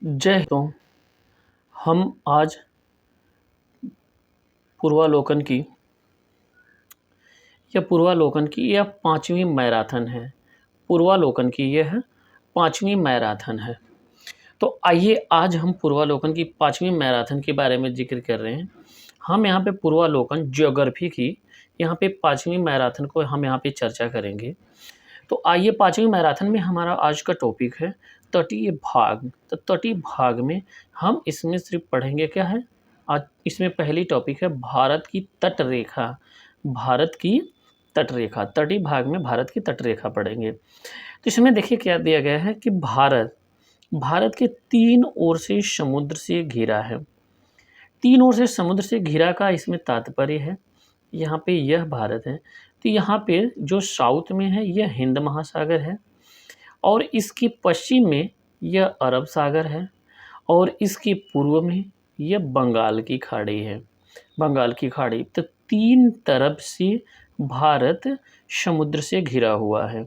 जय हिंद। तो हम आज पूर्वालोकन की यह पांचवी मैराथन है। पूर्वालोकन की यह पांचवी मैराथन है। तो आइए आज हम पूर्वालोकन की पांचवी मैराथन के बारे में जिक्र कर रहे हैं। हम यहाँ पे पूर्वालोकन ज्योग्राफी की यहाँ पे पांचवी मैराथन को हम यहाँ पे चर्चा करेंगे। तो आइए पांचवी मैराथन में हमारा आज का टॉपिक है तटीय भाग। तो तटीय भाग में हम इसमें सिर्फ पढ़ेंगे क्या है, आज इसमें पहली टॉपिक है भारत की तट रेखा। भारत की तट रेखा, तटीय भाग में भारत की तट रेखा पढ़ेंगे। तो इसमें देखिए क्या दिया गया है कि भारत के तीन ओर से समुद्र से घिरा है। तीन ओर से समुद्र से घिरा का इसमें तात्पर्य है, यहाँ पे यह भारत है। तो यहाँ पे जो साउथ में है यह हिंद महासागर है, और इसके पश्चिम में यह अरब सागर है, और इसके पूर्व में यह बंगाल की खाड़ी है। बंगाल की खाड़ी। तो तीन तरफ से भारत समुद्र से घिरा हुआ है।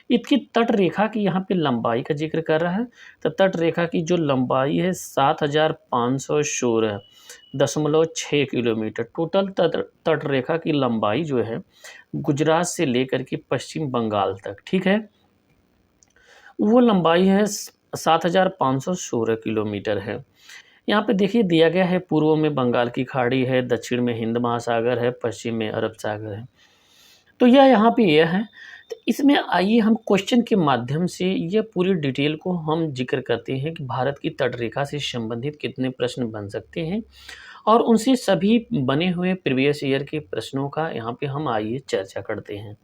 इसकी तट रेखा की यहाँ पे लंबाई का जिक्र कर रहा है। तो तट रेखा की जो लंबाई है 7516.6 किलोमीटर। टोटल तट रेखा की लंबाई जो है गुजरात से लेकर के पश्चिम बंगाल तक, ठीक है, वो लंबाई है 7516 किलोमीटर है। यहाँ पे देखिए दिया गया है पूर्व में बंगाल की खाड़ी है, दक्षिण में हिंद महासागर है, पश्चिम में अरब सागर है। तो यह यहाँ पे यह है। तो इसमें आइए हम क्वेश्चन के माध्यम से यह पूरी डिटेल को हम जिक्र करते हैं कि भारत की तटरेखा से संबंधित कितने प्रश्न बन सकते हैं, और उनसे सभी बने हुए प्रीवियस ईयर के प्रश्नों का यहाँ पे हम आइए चर्चा करते हैं। तो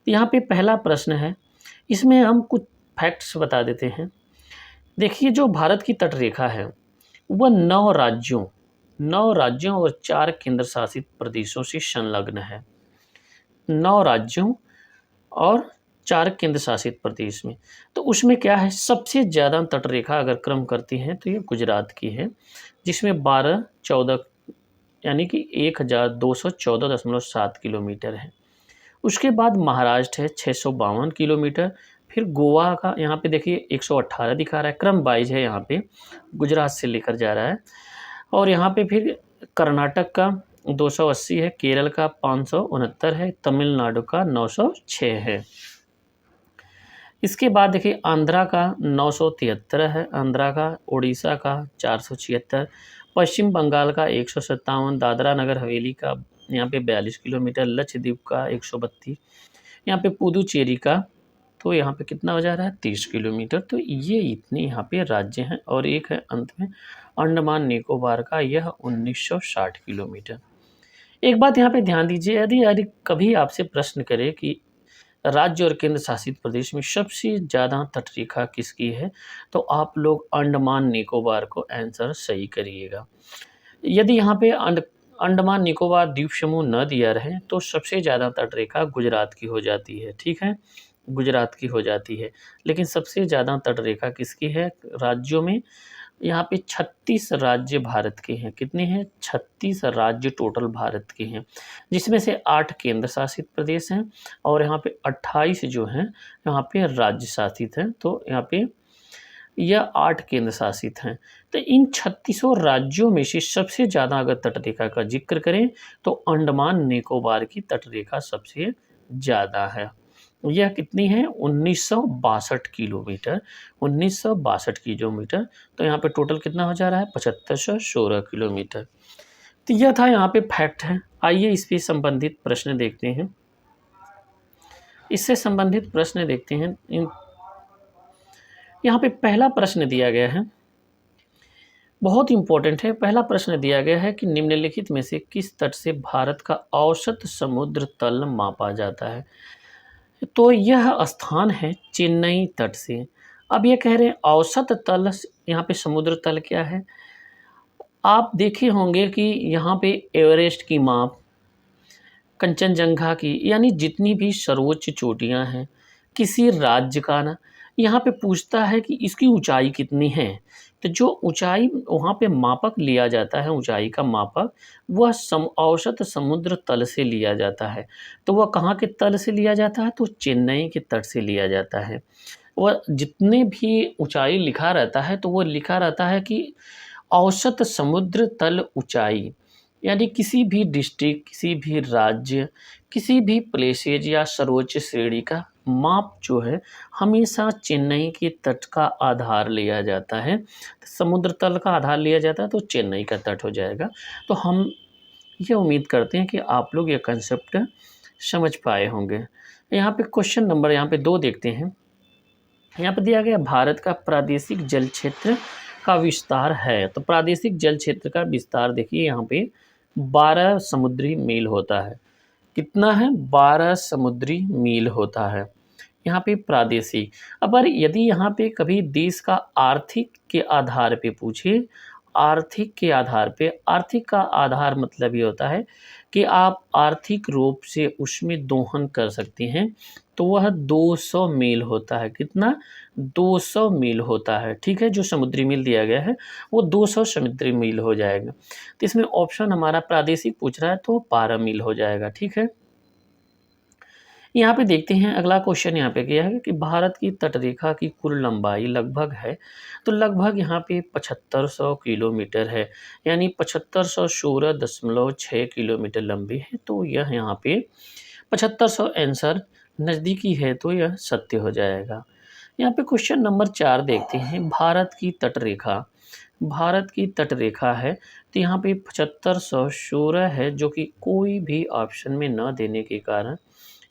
यहाँ पे पहला प्रश्न है, इसमें हम कुछ फैक्ट्स बता देते हैं। देखिए जो भारत की तटरेखा है वह 9 राज्यों और 4 केंद्र शासित प्रदेशों से संलग्न है। 9 राज्यों और 4 केंद्र शासित प्रदेश में। तो उसमें क्या है, सबसे ज़्यादा तटरेखा अगर क्रम करती है तो ये गुजरात की है, जिसमें 1214 यानी कि 1214.7 किलोमीटर है। उसके बाद महाराष्ट्र है 652 किलोमीटर। फिर गोवा का यहाँ पे देखिए 118 दिखा रहा है, क्रम वाइज है, यहाँ पे गुजरात से लेकर जा रहा है। और यहाँ पे फिर कर्नाटक का 280 है, केरल का 569 है, तमिलनाडु का 906 है। इसके बाद देखिए आंध्रा का 973 है, आंध्रा का, उड़ीसा का 476, पश्चिम बंगाल का 157, दादरा नगर हवेली का यहाँ पे 42 किलोमीटर, लक्षद्वीप का 132, यहाँ पे पुदुचेरी का तो यहाँ पे कितना हो जा रहा है 30 किलोमीटर। तो ये इतने यहाँ पे राज्य हैं, और एक है अंत में अंडमान निकोबार का, यह 1960 किलोमीटर। एक बात यहाँ पे ध्यान दीजिए, यदि कभी आपसे प्रश्न करे कि राज्य और केंद्र शासित प्रदेश में सबसे ज़्यादा तटरेखा किसकी है, तो आप लोग अंडमान निकोबार को आंसर सही करिएगा। यदि यहाँ पे अंडमान निकोबार द्वीप समूह न दिया रहे तो सबसे ज़्यादा तटरेखा गुजरात की हो जाती है, ठीक है, गुजरात की हो जाती है। लेकिन सबसे ज़्यादा तटरेखा किसकी है राज्यों में, यहाँ पे 36 राज्य भारत के हैं। कितने हैं, 36 राज्य टोटल भारत के हैं, जिसमें से 8 केंद्र शासित प्रदेश हैं, और यहाँ पे 28 जो हैं यहाँ पे राज्य शासित हैं। तो यहाँ पे यह 8 केंद्र शासित हैं। तो इन 36 राज्यों में से सबसे ज़्यादा अगर तटरेखा का जिक्र करें तो अंडमान निकोबार की तटरेखा सबसे ज़्यादा है। यह कितनी है, 1962 किलोमीटर, 1962 किलोमीटर। तो यहाँ पे टोटल कितना हो जा रहा है, 7516 किलोमीटर। तो यह था यहाँ पे फैक्ट है। आइए इस पे संबंधित प्रश्न देखते हैं। इससे संबंधित प्रश्न देखते हैं। यहाँ पे पहला प्रश्न दिया गया है, बहुत इंपॉर्टेंट है। पहला प्रश्न दिया गया है कि निम्नलिखित में से किस तट से भारत का औसत समुद्र तल मापा जाता है। तो यह स्थान है चेन्नई तट से। अब ये कह रहे हैं औसत तल, यहाँ पे समुद्र तल क्या है, आप देखे होंगे कि यहाँ पे एवरेस्ट की माप, कंचनजंगा की, यानी जितनी भी सर्वोच्च चोटियाँ हैं किसी राज्य का ना, यहाँ पे पूछता है कि इसकी ऊंचाई कितनी है। तो जो ऊंचाई वहाँ पे मापक लिया जाता है, ऊंचाई का मापक, वह औसत समुद्र तल से लिया जाता है। तो वह कहाँ के तल से लिया जाता है, तो चेन्नई के तट से लिया जाता है। वह जितने भी ऊंचाई लिखा रहता है तो वो लिखा रहता है कि औसत समुद्र तल ऊंचाई, यानी किसी भी डिस्ट्रिक्ट, किसी भी राज्य, किसी भी प्लेसेज या सर्वोच्च श्रेणी का माप जो है हमेशा चेन्नई के तट का आधार लिया जाता है। समुद्र तल का आधार लिया जाता है तो चेन्नई का तट हो जाएगा। तो हम ये उम्मीद करते हैं कि आप लोग ये कंसेप्ट समझ पाए होंगे। यहाँ पे क्वेश्चन नंबर यहाँ पे 2 देखते हैं। यहाँ पे दिया गया भारत का प्रादेशिक जल क्षेत्र का विस्तार है। तो प्रादेशिक जल क्षेत्र का विस्तार देखिए यहाँ पे 12 समुद्री मील होता है। कितना है? 12 समुद्री मील होता है यहाँ पे प्रादेशिक। अब यदि यहाँ पे कभी देश का आर्थिक के आधार पे पूछे, आर्थिक के आधार पे, आर्थिक का आधार मतलब ये होता है कि आप आर्थिक रूप से उसमें दोहन कर सकते हैं, तो वह 200 मील होता है। कितना? 200 मील होता है। ठीक है, जो समुद्री मील दिया गया है वो 200 समुद्री मील हो जाएगा। तो इसमें ऑप्शन हमारा प्रादेशिक पूछ रहा है तो 12 मील हो जाएगा। ठीक है, यहाँ पे देखते हैं अगला क्वेश्चन यहाँ पे किया है कि भारत की तटरेखा की कुल लंबाई लगभग है। तो लगभग यहाँ पे 7500 किलोमीटर है, यानी 7516.6 किलोमीटर लंबी है। तो यह यहाँ पे 7500 आंसर नज़दीकी है तो यह सत्य हो जाएगा। यहाँ पे क्वेश्चन नंबर 4 देखते हैं। भारत की तटरेखा, भारत की तटरेखा है तो यहाँ पे 7516 है, जो कि कोई भी ऑप्शन में न देने के कारण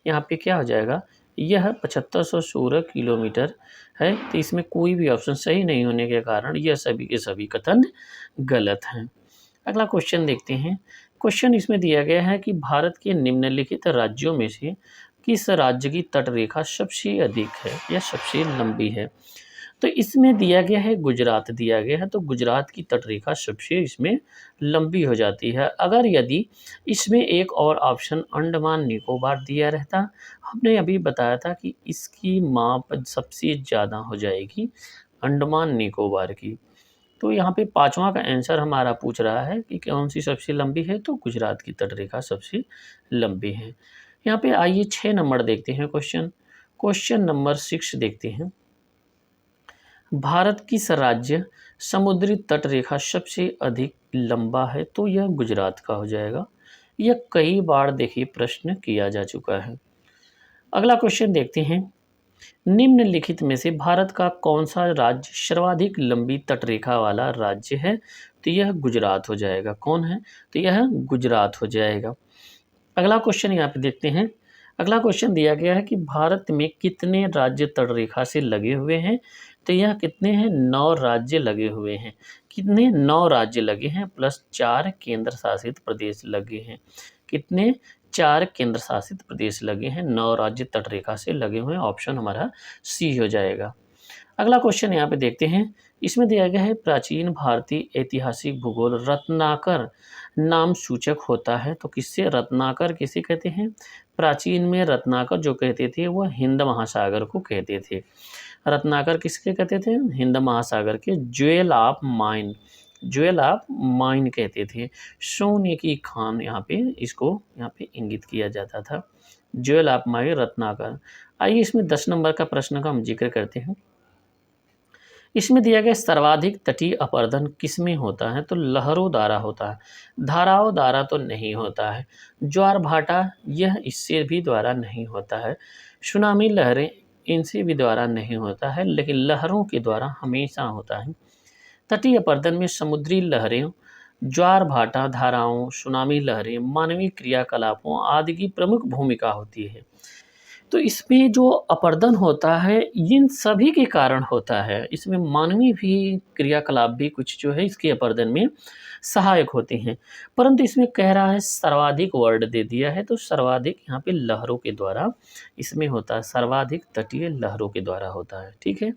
यहाँ पे क्या हो जाएगा, यह 7516 किलोमीटर है। तो इसमें कोई भी ऑप्शन सही नहीं होने के कारण यह सभी के सभी कथन गलत हैं। अगला क्वेश्चन देखते हैं। क्वेश्चन इसमें दिया गया है कि भारत के निम्नलिखित राज्यों में से किस राज्य की तटरेखा सबसे अधिक है या सबसे लंबी है। तो इसमें दिया गया है गुजरात दिया गया है, तो गुजरात की तटरेखा सबसे इसमें लंबी हो जाती है। अगर यदि इसमें एक और ऑप्शन अंडमान निकोबार दिया रहता, हमने अभी बताया था कि इसकी माप सबसे ज़्यादा हो जाएगी अंडमान निकोबार की। तो यहाँ पे 5वां का आंसर हमारा पूछ रहा है कि कौन सी सबसे लंबी है, तो गुजरात की तटरेखा सबसे लंबी है। यहाँ पे आइए 6 नंबर देखते हैं क्वेश्चन। क्वेश्चन नंबर 6 देखते हैं। भारत किस राज्य समुद्री तटरेखा सबसे अधिक लंबा है, तो यह गुजरात का हो जाएगा। यह कई बार देखिए प्रश्न किया जा चुका है। अगला क्वेश्चन देखते हैं। निम्नलिखित में से भारत का कौन सा राज्य सर्वाधिक लंबी तटरेखा वाला राज्य है, तो यह गुजरात हो जाएगा। कौन है? तो यह गुजरात हो जाएगा। अगला क्वेश्चन यहाँ पे देखते हैं। अगला क्वेश्चन दिया गया है कि भारत में कितने राज्य तटरेखा से लगे हुए हैं, तो यह कितने हैं? 9 राज्य लगे हुए हैं। कितने? 9 राज्य लगे हैं प्लस 4 केंद्र शासित प्रदेश लगे हैं। कितने? 4 केंद्र शासित प्रदेश लगे हैं। 9 राज्य तटरेखा से लगे हुए हैं। ऑप्शन हमारा सी हो जाएगा। अगला क्वेश्चन यहाँ पे देखते हैं। इसमें दिया गया है प्राचीन भारतीय ऐतिहासिक भूगोल रत्नाकर नाम सूचक होता है, तो किससे? रत्नाकर किसे कहते हैं? प्राचीन में रत्नाकर जो कहते थे वह हिंद महासागर को कहते थे। रत्नाकर किसके कहते थे? हिंद महासागर के। Jewel of mine, jewel of mine कहते थे। सोने की खान यहाँ पे इसको यहाँ पे इंगित किया जाता था। Jewel of mine Ratnakar. आइए इसमें 10 नंबर का प्रश्न का हम जिक्र करते हैं। इसमें दिया गया सर्वाधिक तटीय अपरदन किसमें होता है, तो लहरों द्वारा होता है। धाराओं द्वारा तो नहीं होता है। ज्वार भाटा यह इससे भी द्वारा नहीं होता है। सुनामी लहरें इनसे भी द्वारा नहीं होता है, लेकिन लहरों के द्वारा हमेशा होता है। तटीय अपरदन में समुद्री लहरें, ज्वार भाटा, धाराओं, सुनामी लहरें, मानवीय क्रियाकलापों आदि की प्रमुख भूमिका होती है। तो इसमें जो अपरदन होता है इन सभी के कारण होता है। इसमें मानवीय भी क्रियाकलाप भी कुछ जो है इसके अपरदन में सहायक होते हैं, परंतु इसमें कह रहा है सर्वाधिक वर्ड दे दिया है, तो सर्वाधिक यहाँ पे लहरों के द्वारा इसमें होता है। सर्वाधिक तटीय लहरों के द्वारा होता है। ठीक है,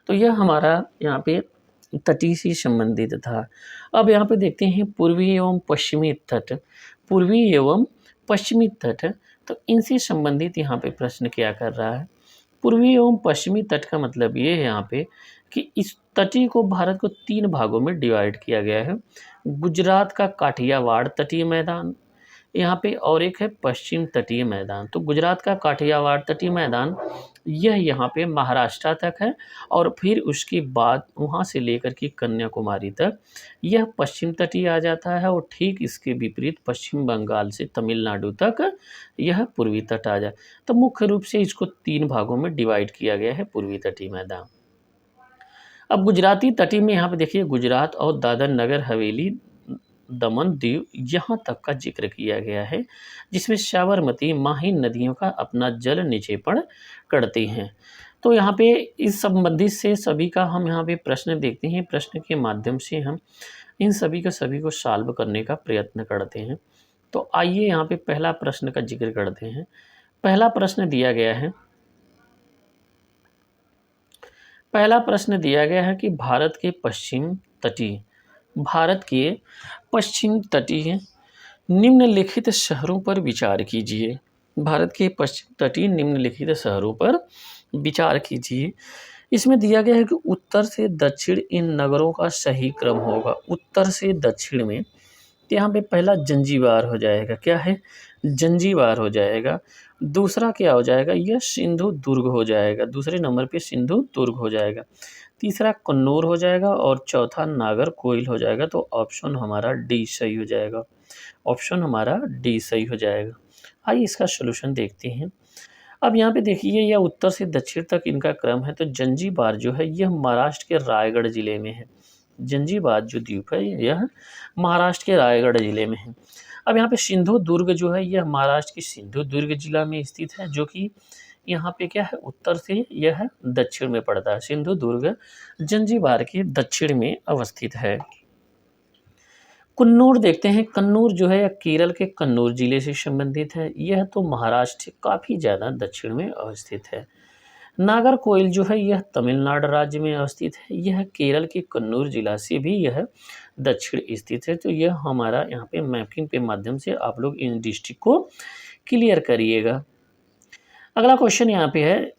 तो यह हमारा यहाँ पे तटीय से संबंधित था। अब यहाँ पे देखते हैं पूर्वी एवं पश्चिमी तट। पूर्वी एवं पश्चिमी तट, तो इनसे संबंधित यहाँ पे प्रश्न क्या कर रहा है। पूर्वी एवं पश्चिमी तट का मतलब ये है यहाँ पे कि इस तटीय को भारत को 3 भागों में डिवाइड किया गया है। गुजरात का काठियावाड़ तटीय मैदान, यहाँ पे और एक है पश्चिम तटीय मैदान। तो गुजरात का काठियावाड़ तटीय मैदान यह यहाँ पे महाराष्ट्र तक है और फिर उसके बाद वहाँ से लेकर के कन्याकुमारी तक यह पश्चिम तटीय आ जाता है और ठीक इसके विपरीत पश्चिम बंगाल से तमिलनाडु तक यह पूर्वी तट आ जाए। तो मुख्य रूप से इसको 3 भागों में डिवाइड किया गया है पूर्वी तटीय मैदान। अब गुजराती तटीय में यहाँ पे देखिए गुजरात और दादर नगर हवेली, दमन दीव यहाँ तक का जिक्र किया गया है, जिसमें साबरमती माही नदियों का अपना जल निक्षेपण करते हैं। तो यहाँ पे इस संबंधित से सभी का हम यहाँ पे प्रश्न देखते हैं। प्रश्न के माध्यम से हम इन सभी का सभी को सॉल्व करने का प्रयत्न करते हैं। तो आइए यहाँ पे पहला प्रश्न का जिक्र करते हैं। पहला प्रश्न दिया गया है, पहला प्रश्न दिया गया है कि भारत के पश्चिम तटीय निम्नलिखित शहरों पर विचार कीजिए। भारत के पश्चिम तटीय निम्नलिखित शहरों पर विचार कीजिए। इसमें दिया गया है कि उत्तर से दक्षिण इन नगरों का सही क्रम होगा। उत्तर से दक्षिण में तो यहाँ पे पहला जंजीबार हो जाएगा। क्या है? जंजीबार हो जाएगा। दूसरा क्या हो जाएगा? यह सिंधु दुर्ग हो जाएगा। दूसरे नंबर पे सिंधु दुर्ग हो जाएगा। तीसरा कन्नौर हो जाएगा और चौथा नागरकोइल हो जाएगा। तो ऑप्शन हमारा डी सही हो जाएगा। ऑप्शन हमारा डी सही हो जाएगा। आइए इसका सॉल्यूशन देखते हैं। अब यहाँ पे देखिए यह उत्तर से दक्षिण तक इनका क्रम है। तो जंजीबार जो है यह महाराष्ट्र के रायगढ़ जिले में है। जंजीबार जो द्वीप है यह महाराष्ट्र के रायगढ़ जिले में है। अब यहाँ पे सिंधु दुर्ग जो है यह महाराष्ट्र की सिंधु दुर्ग जिला में स्थित है, जो कि यहाँ पे क्या है उत्तर से यह दक्षिण में पड़ता है। सिंधु दुर्ग जंजीबार के दक्षिण में अवस्थित है। कन्नौर देखते हैं। कन्नौर जो है केरल के कन्नौर जिले से संबंधित है। यह तो महाराष्ट्र से काफ़ी ज़्यादा दक्षिण में अवस्थित है। नागरकोइल जो है यह तमिलनाडु राज्य में अवस्थित है। यह केरल के कन्नौर जिला से भी यह दक्षिण स्थित है। तो यह हमारा यहाँ पे मैपिंग के माध्यम से आप लोग इन डिस्ट्रिक्ट को क्लियर करिएगा। अगला क्वेश्चन यहाँ पे है,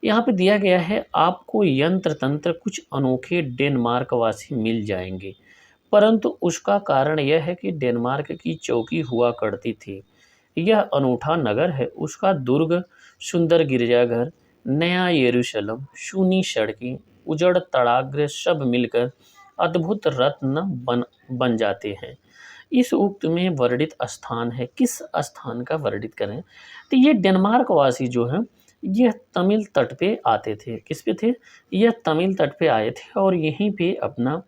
यहाँ पे दिया गया है आपको यंत्र तंत्र कुछ अनोखे डेनमार्क वासी मिल जाएंगे, परंतु उसका कारण यह है कि डेनमार्क की चौकी हुआ करती थी। यह अनूठा नगर है। उसका दुर्ग, सुंदर गिरजाघर, नया यरूशलेम, सूनी सड़कें, उजड़ तड़ाग्र सब मिलकर अद्भुत रत्न बन जाते हैं। इस उक्त में वर्णित स्थान है। किस स्थान का वर्णित करें? तो ये डेनमार्क वासी जो है यह तमिल तट पे आते थे। किस पे थे? यह तमिल तट पे आए थे और यहीं पे अपना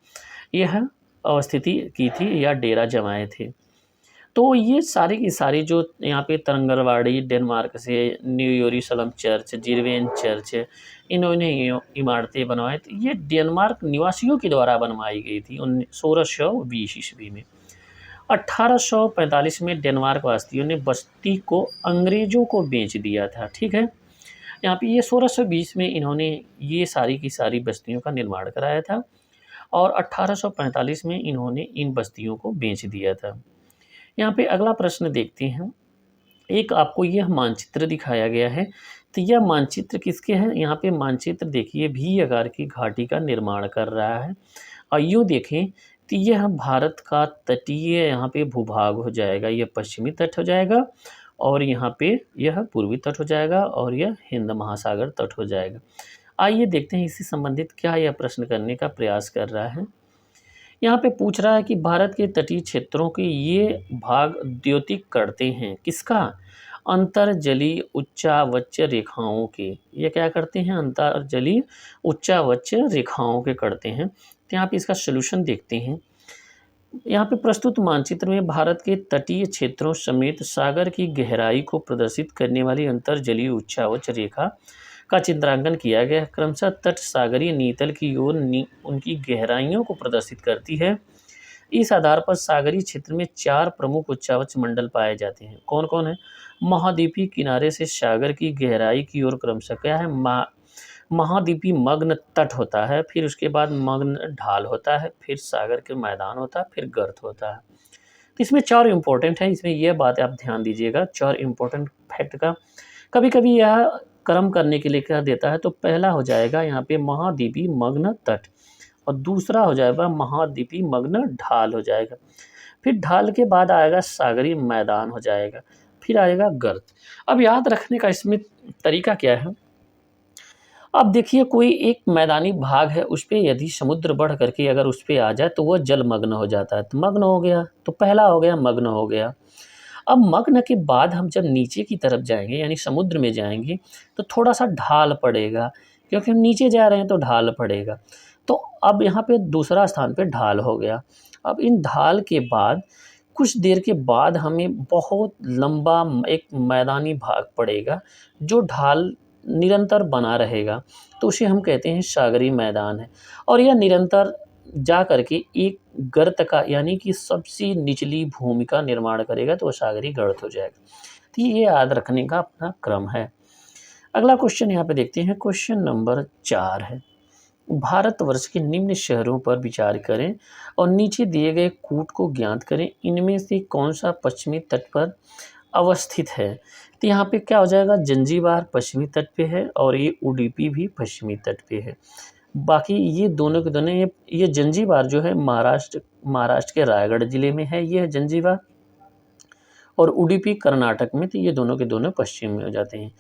यह अवस्थिति की थी या डेरा जमाए थे। तो ये सारी की सारी जो यहाँ पे तरंगरवाड़ी डेनमार्क से न्यू यरूशलेम चर्च, जिरवेन चर्च, इन्होंने इमारतें बनवाई थी। ये डेनमार्क निवासियों के द्वारा बनवाई गई थी 1620 ईस्वी में। 1845 में डेनमार्क वासियों ने बस्ती को अंग्रेजों को बेच दिया था। ठीक है, यहाँ पे ये 1620 में इन्होंने ये सारी की सारी बस्तियों का निर्माण कराया था और 1845 में इन्होंने इन बस्तियों को बेच दिया था। यहाँ पे अगला प्रश्न देखते हैं। एक आपको यह मानचित्र दिखाया गया है। तो यह मानचित्र किसके हैं? यहाँ पे मानचित्र देखिए भी आकार की घाटी का निर्माण कर रहा है। और यूँ देखें तो यह भारत का तटीय यहाँ पे भूभाग हो जाएगा। यह पश्चिमी तट हो जाएगा और यहाँ पे यह पूर्वी तट हो जाएगा और यह हिंद महासागर तट हो जाएगा। आइए देखते हैं इससे संबंधित क्या यह प्रश्न करने का प्रयास कर रहा है। यहाँ पे पूछ रहा है कि भारत के तटीय क्षेत्रों के ये भाग द्योतिक करते हैं किसका? अंतर्जलीय उच्चावच रेखाओं के। ये क्या करते हैं? अंतर्जलीय उच्चावच रेखाओं के करते हैं। तो यहाँ पे इसका सलूशन देखते हैं। यहाँ पे प्रस्तुत मानचित्र में भारत के तटीय क्षेत्रों समेत सागर की गहराई को प्रदर्शित करने वाली अंतर्जलीय उच्चावच रेखा का चित्रांकन किया गया है। क्रमशः तट सागरीय नीतल की ओर उनकी गहराइयों को प्रदर्शित करती है। इस आधार पर सागरीय क्षेत्र में 4 प्रमुख उच्चावच मंडल पाए जाते हैं। कौन कौन है? महाद्वीपीय किनारे से सागर की गहराई की ओर क्रमशः क्या है? महाद्वीपीय मग्न तट होता है, फिर उसके बाद मग्न ढाल होता है, फिर सागर के मैदान होता है, फिर गर्त होता है। तो इसमें 4 इंपॉर्टेंट है। इसमें यह बात आप ध्यान दीजिएगा। 4 इंपॉर्टेंट फैक्ट का कभी कभी यह क्रम करने के लिए क्या देता है। तो पहला हो जाएगा यहाँ पे महाद्वीपीय मग्न तट और दूसरा हो जाएगा महाद्वीपीय मग्न ढाल हो जाएगा। फिर ढाल के बाद आएगा सागरी मैदान हो जाएगा, फिर आएगा गर्त। अब याद रखने का इसमें तरीका क्या है, अब देखिए कोई एक मैदानी भाग है, उस पे यदि समुद्र बढ़ करके अगर उस पे आ जाए तो वह जलमग्न हो जाता है, तो मग्न हो गया, तो पहला हो गया मग्न हो गया। अब मग्न के बाद हम जब नीचे की तरफ जाएंगे यानी समुद्र में जाएंगे तो थोड़ा सा ढाल पड़ेगा, क्योंकि हम नीचे जा रहे हैं तो ढाल पड़ेगा। तो अब यहाँ पे दूसरा स्थान पे ढाल हो गया। अब इन ढाल के बाद कुछ देर के बाद हमें बहुत लंबा एक मैदानी भाग पड़ेगा, जो ढाल निरंतर बना रहेगा, तो उसे हम कहते हैं सागरी मैदान है। और यह निरंतर जा करके एक गर्त का यानी कि सबसे निचली भूमि का निर्माण करेगा, तो वो सागरी गर्त हो जाएगा। तो ये याद रखने का अपना क्रम है। अगला क्वेश्चन यहाँ पे देखते हैं, क्वेश्चन नंबर 4 है, भारतवर्ष के निम्न शहरों पर विचार करें और नीचे दिए गए कूट को ज्ञात करें, इनमें से कौन सा पश्चिमी तट पर अवस्थित है। तो यहाँ पे क्या हो जाएगा, जंजीबार पश्चिमी तट पे है और ये उडुपी भी पश्चिमी तट पे है। बाकी ये दोनों के दोनों, ये जंजीबार जो है महाराष्ट्र के रायगढ़ जिले में है, ये है जंजीबार, और उडुपी कर्नाटक में, तो ये दोनों के दोनों पश्चिम में हो जाते हैं।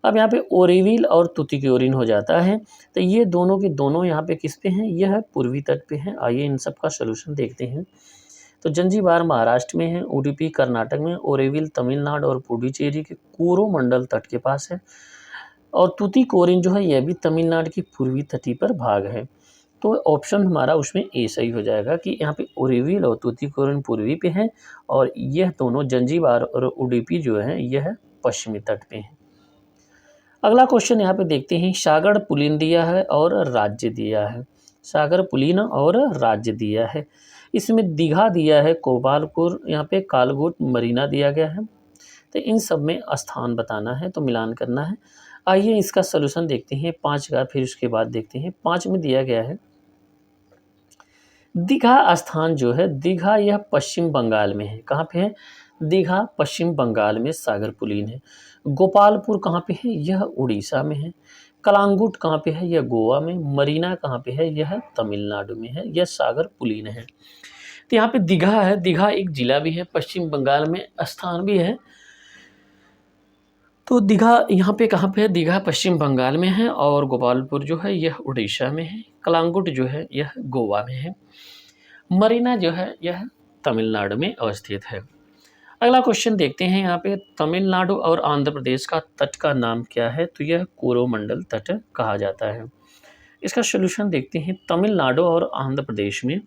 अब यहाँ पे ओरेविल और तुतिकोरिन हो जाता है, तो ये दोनों के दोनों यहाँ पे किस पे हैं, यह है पूर्वी तट पे हैं। आइए इन सब का सलूशन देखते हैं। तो जंजीबार महाराष्ट्र में है, उडुपी कर्नाटक में, ओरेविल तमिलनाडु और पुडुचेरी के कोरोमंडल तट के पास है, और तुतिकोरिन जो है यह भी तमिलनाडु की पूर्वी तटी पर भाग है। तो ऑप्शन हमारा उसमें ए सही हो जाएगा कि यहाँ पे ओरेविल और तुतिकोरिन पूर्वी पे हैं और यह दोनों जंजीबार और उडुपी जो है यह पश्चिमी तट पे हैं। अगला क्वेश्चन यहाँ पे देखते हैं, सागर पुलिन दिया है और राज्य दिया है। सागर पुलिन और राज्य दिया है, इसमें दीघा दिया है, गोपालपुर, यहाँ पे कालगुट मरीना दिया गया है। तो इन सब में स्थान बताना है, तो मिलान करना है। आइए इसका सलूशन देखते हैं 5 का, फिर उसके बाद देखते हैं। 5 में दिया गया है, दीघा स्थान जो है, दीघा यह पश्चिम बंगाल में है। कहाँ पे है, दीघा पश्चिम बंगाल में सागर पुलीन है। गोपालपुर कहाँ पे है, यह उड़ीसा में है। कलांगुट कहाँ पे है, यह गोवा में। मरीना कहाँ पे है, यह तमिलनाडु में है। यह सागर पुलीन है। तो यहाँ पे दीघा है, दीघा एक जिला भी है, पश्चिम बंगाल में स्थान भी है। तो दीघा यहाँ पे कहाँ पे है, दीघा पश्चिम बंगाल में है, और गोपालपुर जो है यह उड़ीसा में है। कलांगुट जो है यह गोवा में है। मरीना जो है यह तमिलनाडु में अवस्थित है। अगला क्वेश्चन देखते हैं, यहाँ पे तमिलनाडु और आंध्र प्रदेश का तट का नाम क्या है, तो यह कोरोमंडल तट कहा जाता है। इसका सलूशन देखते हैं, तमिलनाडु और आंध्र प्रदेश में,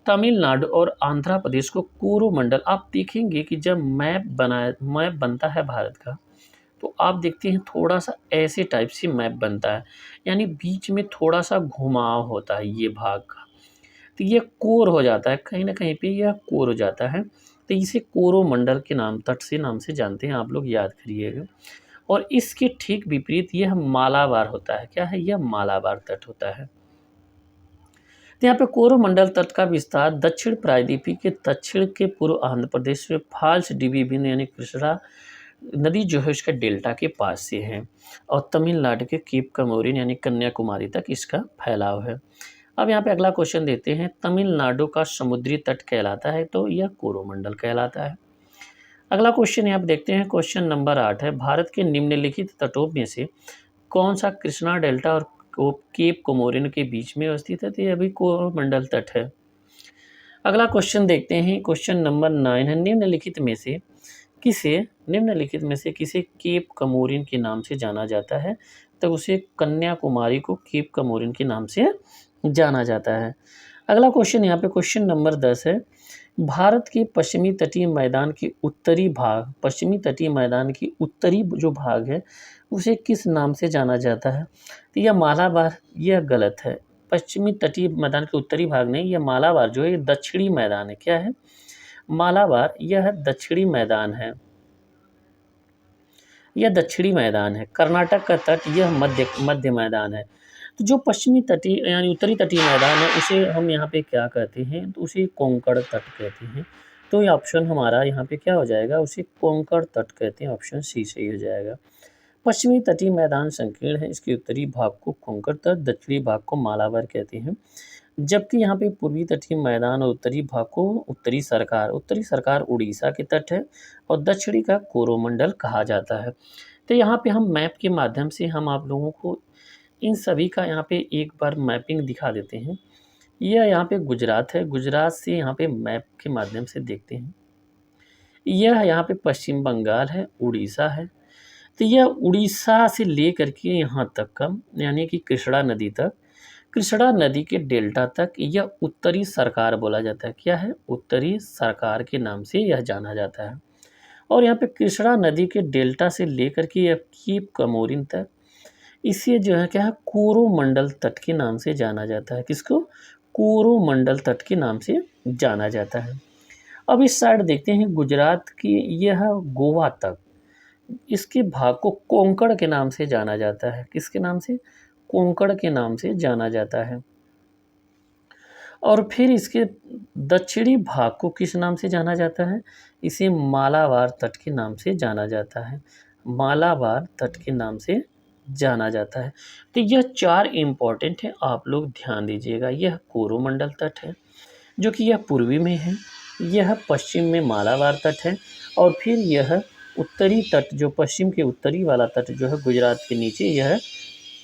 तमिलनाडु और आंध्र प्रदेश को कोरोमंडल, आप देखेंगे कि जब मैप बनता है भारत का, तो आप देखते हैं थोड़ा सा ऐसे टाइप से मैप बनता है, यानी बीच में थोड़ा सा घुमाव होता है ये भाग का, तो ये कोर हो जाता है, कहीं ना कहीं पे यह कोर हो जाता है। तो इसे कोरोमंडल के नाम, तट से नाम से जानते हैं, आप लोग याद करिएगा। और इसके ठीक विपरीत यह मालाबार होता है। क्या है, यह मालाबार तट होता है। तो यहाँ पे कोरोमंडल तट का विस्तार दक्षिण प्रायद्वीपीय के दक्षिण के पूर्व आंध्र प्रदेश में फाल्स डिवीजन यानी कृष्णा नदी जो है उसका डेल्टा के पास से है, और तमिलनाडु के केप कमोरिन यानी कन्याकुमारी तक इसका फैलाव है। अब यहाँ पे अगला क्वेश्चन देते हैं, तमिलनाडु का समुद्री तट कहलाता है, तो यह कोरोमंडल कहलाता है। अगला क्वेश्चन यहाँ पे देखते हैं, क्वेश्चन नंबर 8 है, भारत के निम्नलिखित तटों में से कौन सा कृष्णा डेल्टा और केप कोमोरिन के बीच में अवस्थित है, तो यह भी कोरोमंडल तट है। अगला क्वेश्चन देखते हैं, क्वेश्चन नंबर 9 है, निम्नलिखित में से किसे केप कमोरिन के नाम से जाना जाता है, तो उसे कन्याकुमारी को केप कमोरिन के नाम से जाना जाता है। अगला क्वेश्चन यहाँ पे क्वेश्चन नंबर 10 है, भारत के पश्चिमी तटीय मैदान के उत्तरी भाग, पश्चिमी तटीय मैदान की उत्तरी जो भाग है उसे किस नाम से जाना जाता है, तो यह मालाबार, यह गलत है। पश्चिमी तटीय मैदान के उत्तरी भाग नहीं, यह मालाबार जो है ये दक्षिणी मैदान है। क्या है, मालाबार यह दक्षिणी मैदान है, यह दक्षिणी मैदान है। कर्नाटक का तट यह मध्य मैदान है। तो जो पश्चिमी तटीय यानी उत्तरी तटीय मैदान है उसे हम यहाँ पे क्या कहते हैं, तो उसे कोंकण तट कहते हैं। तो ये ऑप्शन हमारा यहाँ पे क्या हो जाएगा, उसे कोंकण तट कहते हैं, ऑप्शन सी सही हो जाएगा। पश्चिमी तटीय मैदान संकीर्ण है, इसके उत्तरी भाग को कोंकण तट, दक्षिणी भाग को मालाबार कहते हैं। जबकि यहाँ पे पूर्वी तटीय मैदान और उत्तरी भाग को उत्तरी सरकार उड़ीसा के तट है और दक्षिणी का कोरोमंडल कहा जाता है। तो यहाँ पे हम मैप के माध्यम से हम आप लोगों को इन सभी का यहाँ पे एक बार मैपिंग दिखा देते हैं। यह यहाँ पे गुजरात है, गुजरात से यहाँ पे मैप के माध्यम से देखते हैं। यह यहाँ पे पश्चिम बंगाल है, उड़ीसा है। तो यह उड़ीसा से लेकर के यहाँ तक का यानी कि कृष्णा नदी तक, कृष्णा नदी के डेल्टा तक यह उत्तरी सरकार बोला जाता है। क्या है? उत्तरी सरकार के नाम से यह जाना जाता है। और यहाँ पे कृष्णा नदी के डेल्टा से लेकर के यह केप कमोरिन तक, इसे जो है क्या है, कोरोमंडल तट के नाम से जाना जाता है। किसको? कोरोमंडल तट के नाम से जाना जाता है। अब इस साइड देखते हैं गुजरात की, यह गोवा तक, इसके भाग को कोंकण के नाम से जाना जाता है। किसके नाम से? कोंकण के नाम से जाना जाता है। और फिर इसके दक्षिणी भाग को किस नाम से जाना जाता है? इसे मालाबार तट के नाम से जाना जाता है। मालाबार तट के नाम से जाना जाता है। तो यह चार इम्पॉर्टेंट है, आप लोग ध्यान दीजिएगा। यह कोरोमंडल तट है जो कि यह पूर्वी में है, यह पश्चिम में मालाबार तट है, और फिर यह उत्तरी तट जो पश्चिम के उत्तरी वाला तट जो है गुजरात के नीचे, यह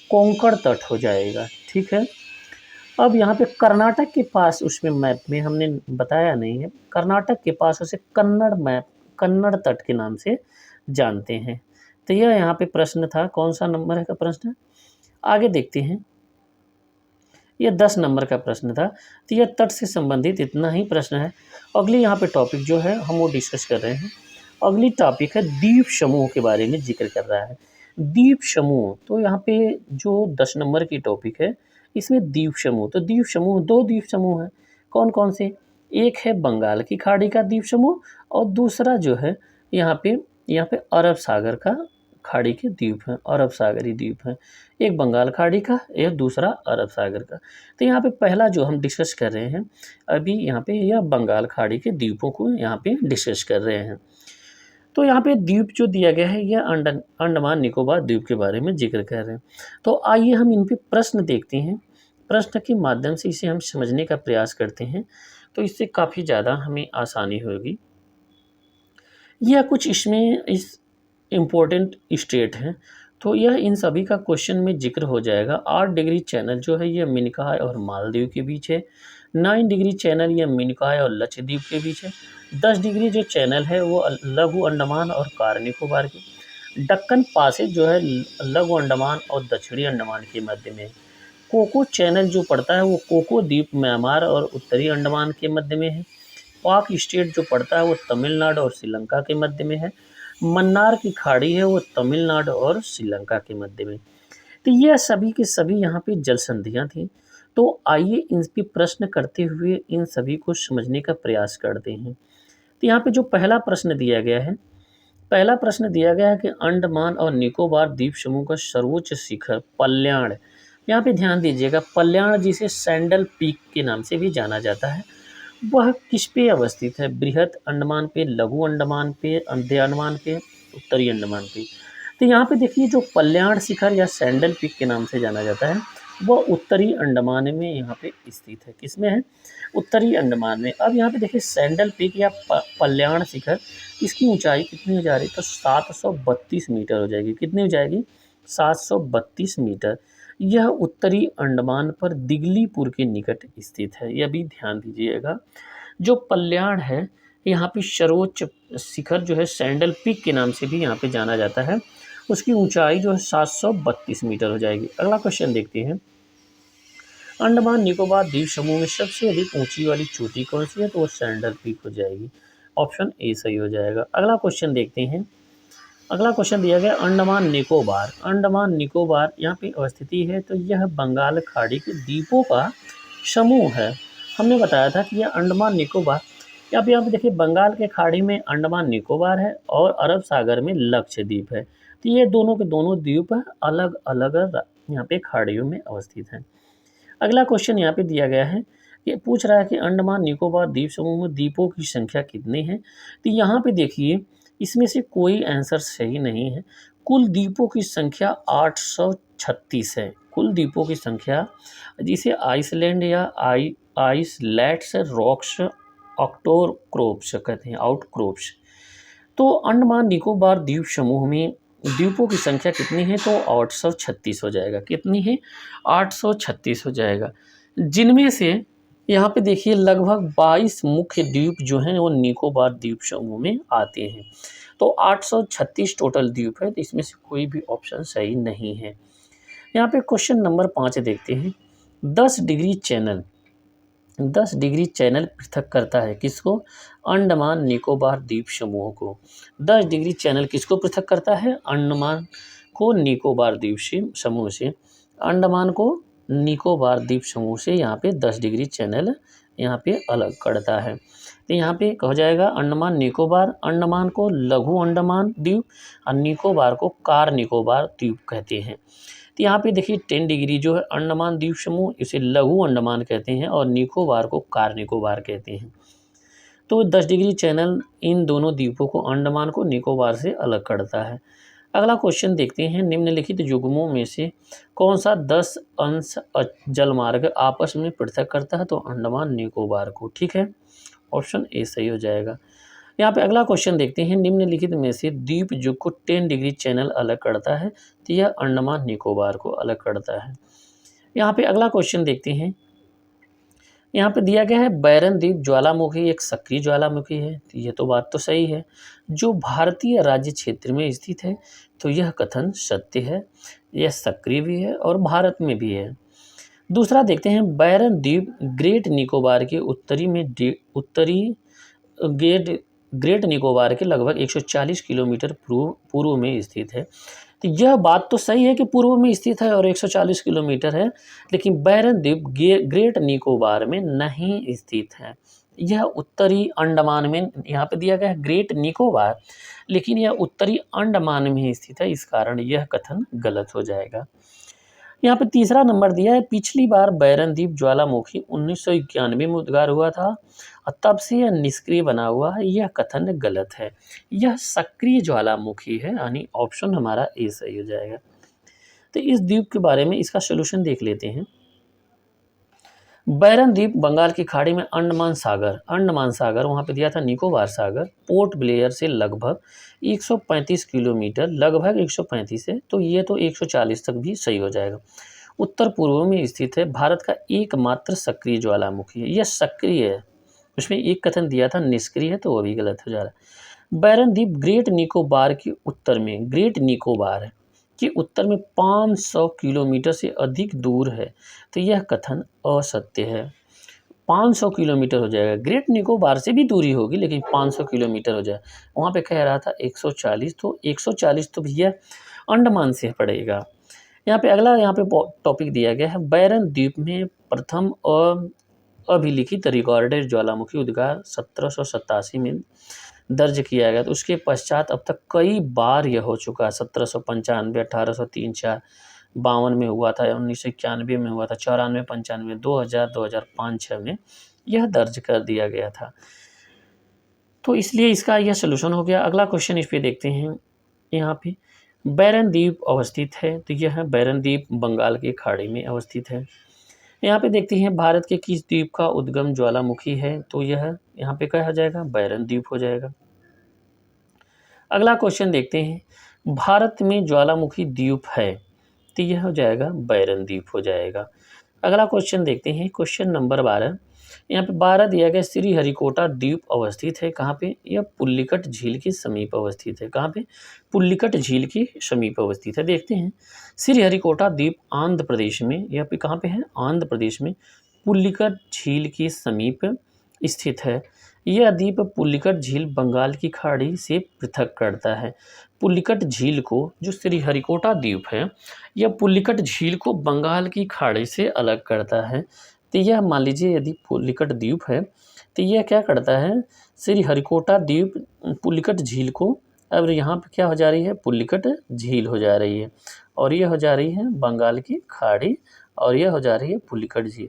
कोंकण तट हो जाएगा। ठीक है। अब यहाँ पे कर्नाटक के पास, उसमें मैप में हमने बताया नहीं है, कर्नाटक के पास उसे कन्नड़ तट के नाम से जानते हैं। तो यह यहाँ पे प्रश्न था। कौन सा नंबर है का प्रश्न? आगे देखते हैं। यह 10 नंबर का प्रश्न था। तो यह तट से संबंधित इतना ही प्रश्न है। अगली यहाँ पे टॉपिक जो है हम वो डिस्कस कर रहे हैं। अगली टॉपिक है द्वीप समूह के बारे में जिक्र कर रहा है। द्वीप समूह, तो यहाँ पे जो 10 नंबर की टॉपिक है इसमें द्वीप समूह, तो द्वीप समूह, 2 द्वीप समूह हैं। कौन कौन से? एक है बंगाल की खाड़ी का द्वीप समूह और दूसरा जो है यहाँ पे अरब सागर का खाड़ी के द्वीप हैं, अरब सागरी द्वीप हैं। एक बंगाल खाड़ी का, एक दूसरा अरब सागर का। तो यहाँ पे पहला जो हम डिस्कस कर रहे हैं अभी, यहाँ पे यह बंगाल खाड़ी के द्वीपों को यहाँ पे डिस्कस कर रहे हैं। तो यहाँ पे द्वीप जो दिया गया है यह अंडमान निकोबार द्वीप के बारे में जिक्र कर रहे हैं। तो आइए हम इन पे प्रश्न देखते हैं। प्रश्न के माध्यम से इसे हम समझने का प्रयास करते हैं, तो इससे काफ़ी ज़्यादा हमें आसानी होगी। यह कुछ इसमें इस इम्पोर्टेंट स्टेट हैं, तो यह इन सभी का क्वेश्चन में जिक्र हो जाएगा। 8 डिग्री चैनल जो है यह मिनिकॉय और मालदीव के बीच है। 9 डिग्री चैनल यह मिनिकॉय और लक्षद्वीप के बीच है। 10 डिग्री जो चैनल है वो लघु अंडमान और कार निकोबार के। दक्कन पासेज जो है लघु अंडमान और दक्षिणी अंडमान के मध्य में है। कोको चैनल जो पड़ता है वो कोको द्वीप म्यांमार और उत्तरी अंडमान के मध्य में है। पाक स्टेट जो पड़ता है वो तमिलनाडु और श्रीलंका के मध्य में है। मन्नार की खाड़ी है वो तमिलनाडु और श्रीलंका के मध्य में। तो यह सभी के सभी यहाँ पे जल संधियाँ थी। तो आइए इन पे प्रश्न करते हुए इन सभी को समझने का प्रयास करते हैं। तो यहाँ पे जो पहला प्रश्न दिया गया है, पहला प्रश्न दिया गया है कि अंडमान और निकोबार द्वीप समूह का सर्वोच्च शिखर पल्याण, यहाँ पे ध्यान दीजिएगा, पल्याण जिसे सैंडल पीक के नाम से भी जाना जाता है, वह किस पे अवस्थित है? बृहद अंडमान पे, लघु अंडमान पे, मध्य अंडमान पे, उत्तरी अंडमान पे। तो यहाँ पे देखिए जो पल्याण शिखर या सैंडल पीक के नाम से जाना जाता है वह उत्तरी अंडमान में यहाँ पे स्थित है। किसमें है? उत्तरी अंडमान में। अब यहाँ पे देखिए सैंडल पीक या पल्याण शिखर, इसकी ऊंचाई कितनी हो जा रही है? तो 732 मीटर हो जाएगी। कितनी हो जाएगी? 732 मीटर। यह उत्तरी अंडमान पर दिगलीपुर के निकट स्थित है, यह भी ध्यान दीजिएगा। जो पल्याण है यहाँ पे सर्वोच्च शिखर जो है सैंडल पीक के नाम से भी यहाँ पे जाना जाता है, उसकी ऊंचाई जो है 732 मीटर हो जाएगी। अगला क्वेश्चन देखते हैं। अंडमान निकोबार द्वीप समूह में सबसे अधिक ऊंची वाली चोटी कौन सी है? तो वो सैंडल पीक हो जाएगी। ऑप्शन ए सही हो जाएगा। अगला क्वेश्चन देखते हैं। अगला क्वेश्चन दिया गया अंडमान निकोबार। अंडमान निकोबार यहाँ पे अवस्थिति है, तो यह बंगाल खाड़ी के द्वीपों का समूह है। हमने बताया था कि यह अंडमान निकोबार, यहाँ पे देखिए बंगाल के खाड़ी में अंडमान निकोबार है और अरब सागर में लक्षद्वीप है। तो ये दोनों के दोनों द्वीप अलग अलग यहाँ पे खाड़ियों में अवस्थित हैं। अगला क्वेश्चन यहाँ पे दिया गया है, ये पूछ रहा है कि अंडमान निकोबार द्वीप समूह में द्वीपों की संख्या कितनी है? तो यहाँ पे देखिए इसमें से कोई आंसर सही नहीं है। कुल द्वीपों की संख्या 836 है। कुल द्वीपों की संख्या, जिसे आइसलैंड या आइसलैट्स रॉक्स ऑक्टोक्रोप्स कहते हैं, आउटक्रोप्स। तो अंडमान निकोबार द्वीप समूह में द्वीपों की संख्या कितनी है? तो 836 हो जाएगा। कितनी है? 836 हो जाएगा। जिनमें से यहाँ पे देखिए लगभग 22 मुख्य द्वीप जो हैं वो निकोबार द्वीप समूह में आते हैं। तो 836 टोटल द्वीप है, तो इसमें से कोई भी ऑप्शन सही नहीं है। यहाँ पे क्वेश्चन नंबर 5 देखते हैं। 10 डिग्री चैनल 10 डिग्री चैनल पृथक करता है किसको? अंडमान निकोबार द्वीप समूह को। 10 डिग्री चैनल किसको पृथक करता है? अंडमान को निकोबार द्वीप समूह से। अंडमान को निकोबार द्वीप समूह से यहाँ पे 10 डिग्री चैनल यहाँ पे अलग करता है। तो यहाँ पे हो जाएगा अंडमान निकोबार। अंडमान को लघु अंडमान द्वीप और निकोबार को कार निकोबार द्वीप कहते हैं। तो यहाँ पे देखिए 10 डिग्री जो है अंडमान द्वीप समूह, इसे लघु अंडमान कहते हैं, और निकोबार को कार निकोबार कहते हैं। तो 10 डिग्री चैनल इन दोनों द्वीपों को, अंडमान को निकोबार से अलग करता है। अगला क्वेश्चन देखते हैं। निम्नलिखित युग्मों में से कौन सा 10 अंश जलमार्ग आपस में पृथक करता है? तो अंडमान निकोबार को। ठीक है, ऑप्शन ए सही हो जाएगा। यहाँ पे अगला क्वेश्चन देखते हैं। निम्नलिखित में से द्वीप जो को 10 डिग्री चैनल अलग करता है? तो यह अंडमान निकोबार को अलग करता है। यहाँ पे अगला क्वेश्चन देखते हैं। यहाँ पे दिया गया है बैरन द्वीप ज्वालामुखी एक सक्रिय ज्वालामुखी है। तो ये तो बात तो सही है, जो भारतीय राज्य क्षेत्र में स्थित है। तो यह कथन सत्य है, यह सक्रिय भी है और भारत में भी है। दूसरा देखते हैं। बैरन द्वीप ग्रेट निकोबार के उत्तरी ग्रेट निकोबार के लगभग 140 किलोमीटर पूर्व में स्थित है। तो यह बात तो सही है कि पूर्व में स्थित है और 140 किलोमीटर है, लेकिन बैरन द्वीप ग्रेट निकोबार में नहीं स्थित है। यह उत्तरी अंडमान में, यहाँ पे दिया गया है ग्रेट निकोबार, लेकिन यह उत्तरी अंडमान में स्थित है, इस कारण यह कथन गलत हो जाएगा। यहाँ पे तीसरा नंबर दिया है। पिछली बार बैरन द्वीप ज्वालामुखी 1991 में उद्गार हुआ था और तब से यह निष्क्रिय बना हुआ है, यह कथन गलत है। यह सक्रिय ज्वालामुखी है, यानी ऑप्शन हमारा ए सही हो जाएगा। तो इस द्वीप के बारे में इसका सोल्यूशन देख लेते हैं। बैरन द्वीप बंगाल की खाड़ी में अंडमान सागर वहाँ पे दिया था निकोबार सागर, पोर्ट ब्लेयर से लगभग 135 किलोमीटर, लगभग 135 है, तो ये तो 140 तक भी सही हो जाएगा। उत्तर पूर्व में स्थित है, भारत का एकमात्र सक्रिय ज्वालामुखी है। यह सक्रिय है, उसमें एक कथन दिया था निष्क्रिय है, तो वो भी गलत हो जा रहा है। बैरन द्वीप ग्रेट निकोबार के उत्तर में, ग्रेट निकोबार के उत्तर में 500 किलोमीटर से अधिक दूर है, तो यह कथन असत्य है। 500 किलोमीटर हो जाएगा, ग्रेट निकोबार से भी दूरी होगी, लेकिन 500 किलोमीटर हो जाए। वहाँ पे कह रहा था 140, तो 140 तो भैया अंडमान से पड़ेगा। यहाँ पे अगला टॉपिक दिया गया है। बैरन द्वीप में प्रथम अभिलिखित रिकॉर्डेड ज्वालामुखी उद्गार 1787 में दर्ज किया गया। तो उसके पश्चात अब तक कई बार यह हो चुका है। 1795, 1803, 4, 52 में हुआ था, 1991 में हुआ था, 94, 95, 2000, 2005, 6 में यह दर्ज कर दिया गया था। तो इसलिए इसका यह सलूशन हो गया। अगला क्वेश्चन इस पे देखते हैं। यहाँ पे बैरन द्वीप अवस्थित है, तो यह बैरन द्वीप बंगाल की खाड़ी में अवस्थित है। यहाँ पे देखते हैं भारत के किस द्वीप का उद्गम ज्वालामुखी है, तो यह यहाँ पे क्या हो जाएगा? बैरन द्वीप हो जाएगा। अगला क्वेश्चन देखते हैं। भारत में ज्वालामुखी द्वीप है, तो यह हो जाएगा बैरन द्वीप हो जाएगा। अगला क्वेश्चन देखते हैं, क्वेश्चन नंबर 12। यहाँ पे 12 दिया गया श्रीहरिकोटा द्वीप अवस्थित है कहाँ पे? यह पुल्लिकट झील के समीप अवस्थित है। कहाँ पे? पुल्लिकट झील के समीप अवस्थित है। देखते हैं, श्रीहरिकोटा द्वीप आंध्र प्रदेश में, यहाँ पे कहाँ पे है? आंध्र प्रदेश में पुल्लिकट झील के समीप स्थित है। यह द्वीप पुल्लिकट झील बंगाल की खाड़ी से पृथक करता है। पुल्लिकट झील को, जो श्रीहरिकोटा द्वीप है, यह पुल्लिकट झील को बंगाल की खाड़ी से अलग करता है। तो यह मान लीजिए यदि पुल्लिकट द्वीप है, तो यह क्या करता है? श्रीहरिकोटा द्वीप पुल्लिकट झील को, अब यहाँ पे क्या हो जा रही है? पुल्लिकट झील हो जा रही है, और यह हो जा रही है बंगाल की खाड़ी, और यह हो जा रही है पुल्लिकट झील।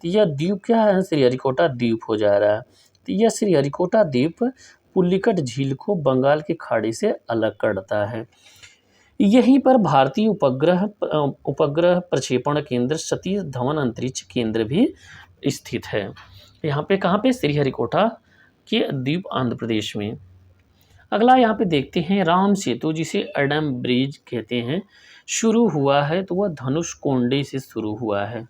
तो यह द्वीप क्या है? श्रीहरिकोटा द्वीप हो जा रहा है। तो यह श्रीहरिकोटा द्वीप पुल्लिकट झील को बंगाल की खाड़ी से अलग करता है। यहीं पर भारतीय उपग्रह प्रक्षेपण केंद्र सतीश धवन अंतरिक्ष केंद्र भी स्थित है। यहाँ पे कहाँ पे? श्रीहरिकोटा के द्वीप, आंध्र प्रदेश में। अगला यहाँ पे देखते हैं, राम सेतु जिसे एडम ब्रिज कहते हैं, शुरू हुआ है तो वह धनुषकोडी से शुरू हुआ है।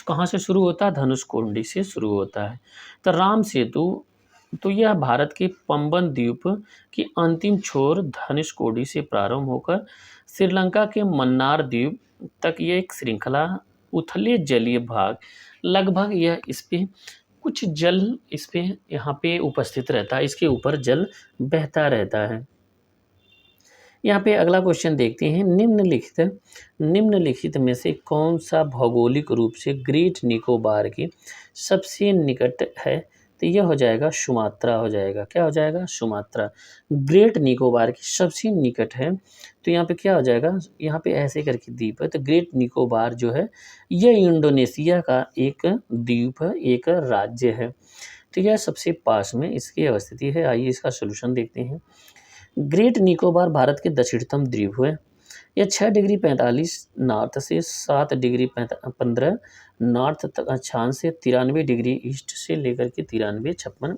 कहाँ से शुरू होता है? धनुषकोडी से शुरू होता है। तो राम सेतु, तो यह भारत के पंबन द्वीप की अंतिम छोर धनुषकोडी से प्रारंभ होकर श्रीलंका के मन्नार द्वीप तक यह एक श्रृंखला उथले जलीय भाग, लगभग यह इस पे कुछ जल इस पे यहाँ पे उपस्थित रहता है, इसके ऊपर जल बहता रहता है। यहाँ पे अगला क्वेश्चन देखते हैं, निम्नलिखित में से कौन सा भौगोलिक रूप से ग्रेट निकोबार के सबसे निकट है? तो यह हो जाएगा सुमात्रा हो जाएगा। क्या हो जाएगा? सुमात्रा ग्रेट निकोबार की सबसे निकट है। तो यहाँ पे क्या हो जाएगा? यहाँ पे ऐसे करके द्वीप है, तो ग्रेट निकोबार जो है यह इंडोनेशिया का एक द्वीप है, एक राज्य है। तो यह सबसे पास में इसकी अवस्थिति है। आइए इसका सोल्यूशन देखते हैं। ग्रेट निकोबार भारत के दक्षिणतम द्वीप है। यह 6 डिग्री 45 नॉर्थ से 7 डिग्री 15 नॉर्थ तक अक्षांश से 93 डिग्री ईस्ट से लेकर के 93-56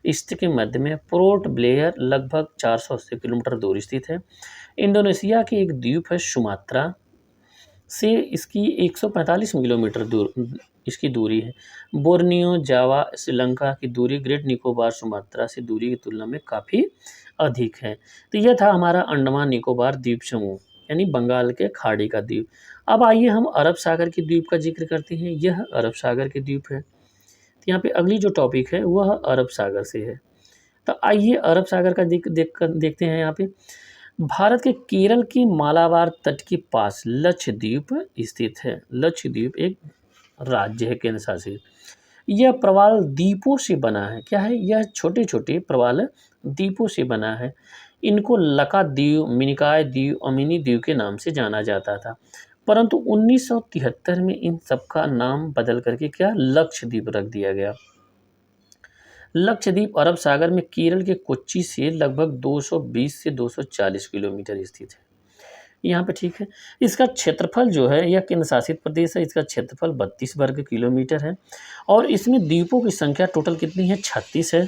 ईस्ट के मध्य में पोर्ट ब्लेयर लगभग 480 किलोमीटर दूर स्थित है। इंडोनेशिया की एक द्वीप है सुमात्रा से इसकी 145 किलोमीटर दूर इसकी दूरी है। बोर्नियो, जावा, श्रीलंका की दूरी ग्रेट निकोबार सुमात्रा से दूरी की तुलना में काफ़ी अधिक है। तो यह था हमारा अंडमान निकोबार द्वीप समूह, यानी बंगाल के खाड़ी का द्वीप। अब आइए हम अरब सागर के द्वीप का जिक्र करते हैं। यह अरब सागर के द्वीप है। तो यहाँ पे अगली जो टॉपिक है वह अरब सागर से है। तो आइए अरब सागर का देखते हैं। यहाँ पे भारत के केरल की मालाबार तट के पास लक्षद्वीप स्थित है। लक्षद्वीप एक राज्य है, केंद्र शासित। यह प्रवाल द्वीपों से बना है। क्या है? यह छोटे छोटे प्रवाल द्वीपों से बना है। इनको लकाद्वीप, मिनिकॉय द्वीप, अमीनी द्वीप के नाम से जाना जाता था, परंतु 1973 में इन सबका नाम बदल करके क्या लक्षद्वीप रख दिया गया। लक्षद्वीप अरब सागर में केरल के कोच्चि से लगभग 220 से 240 किलोमीटर स्थित है। यहाँ पे ठीक है। इसका क्षेत्रफल जो है, यह केंद्र शासित प्रदेश है, इसका क्षेत्रफल 32 वर्ग किलोमीटर है और इसमें द्वीपों की संख्या टोटल कितनी है? 36 है।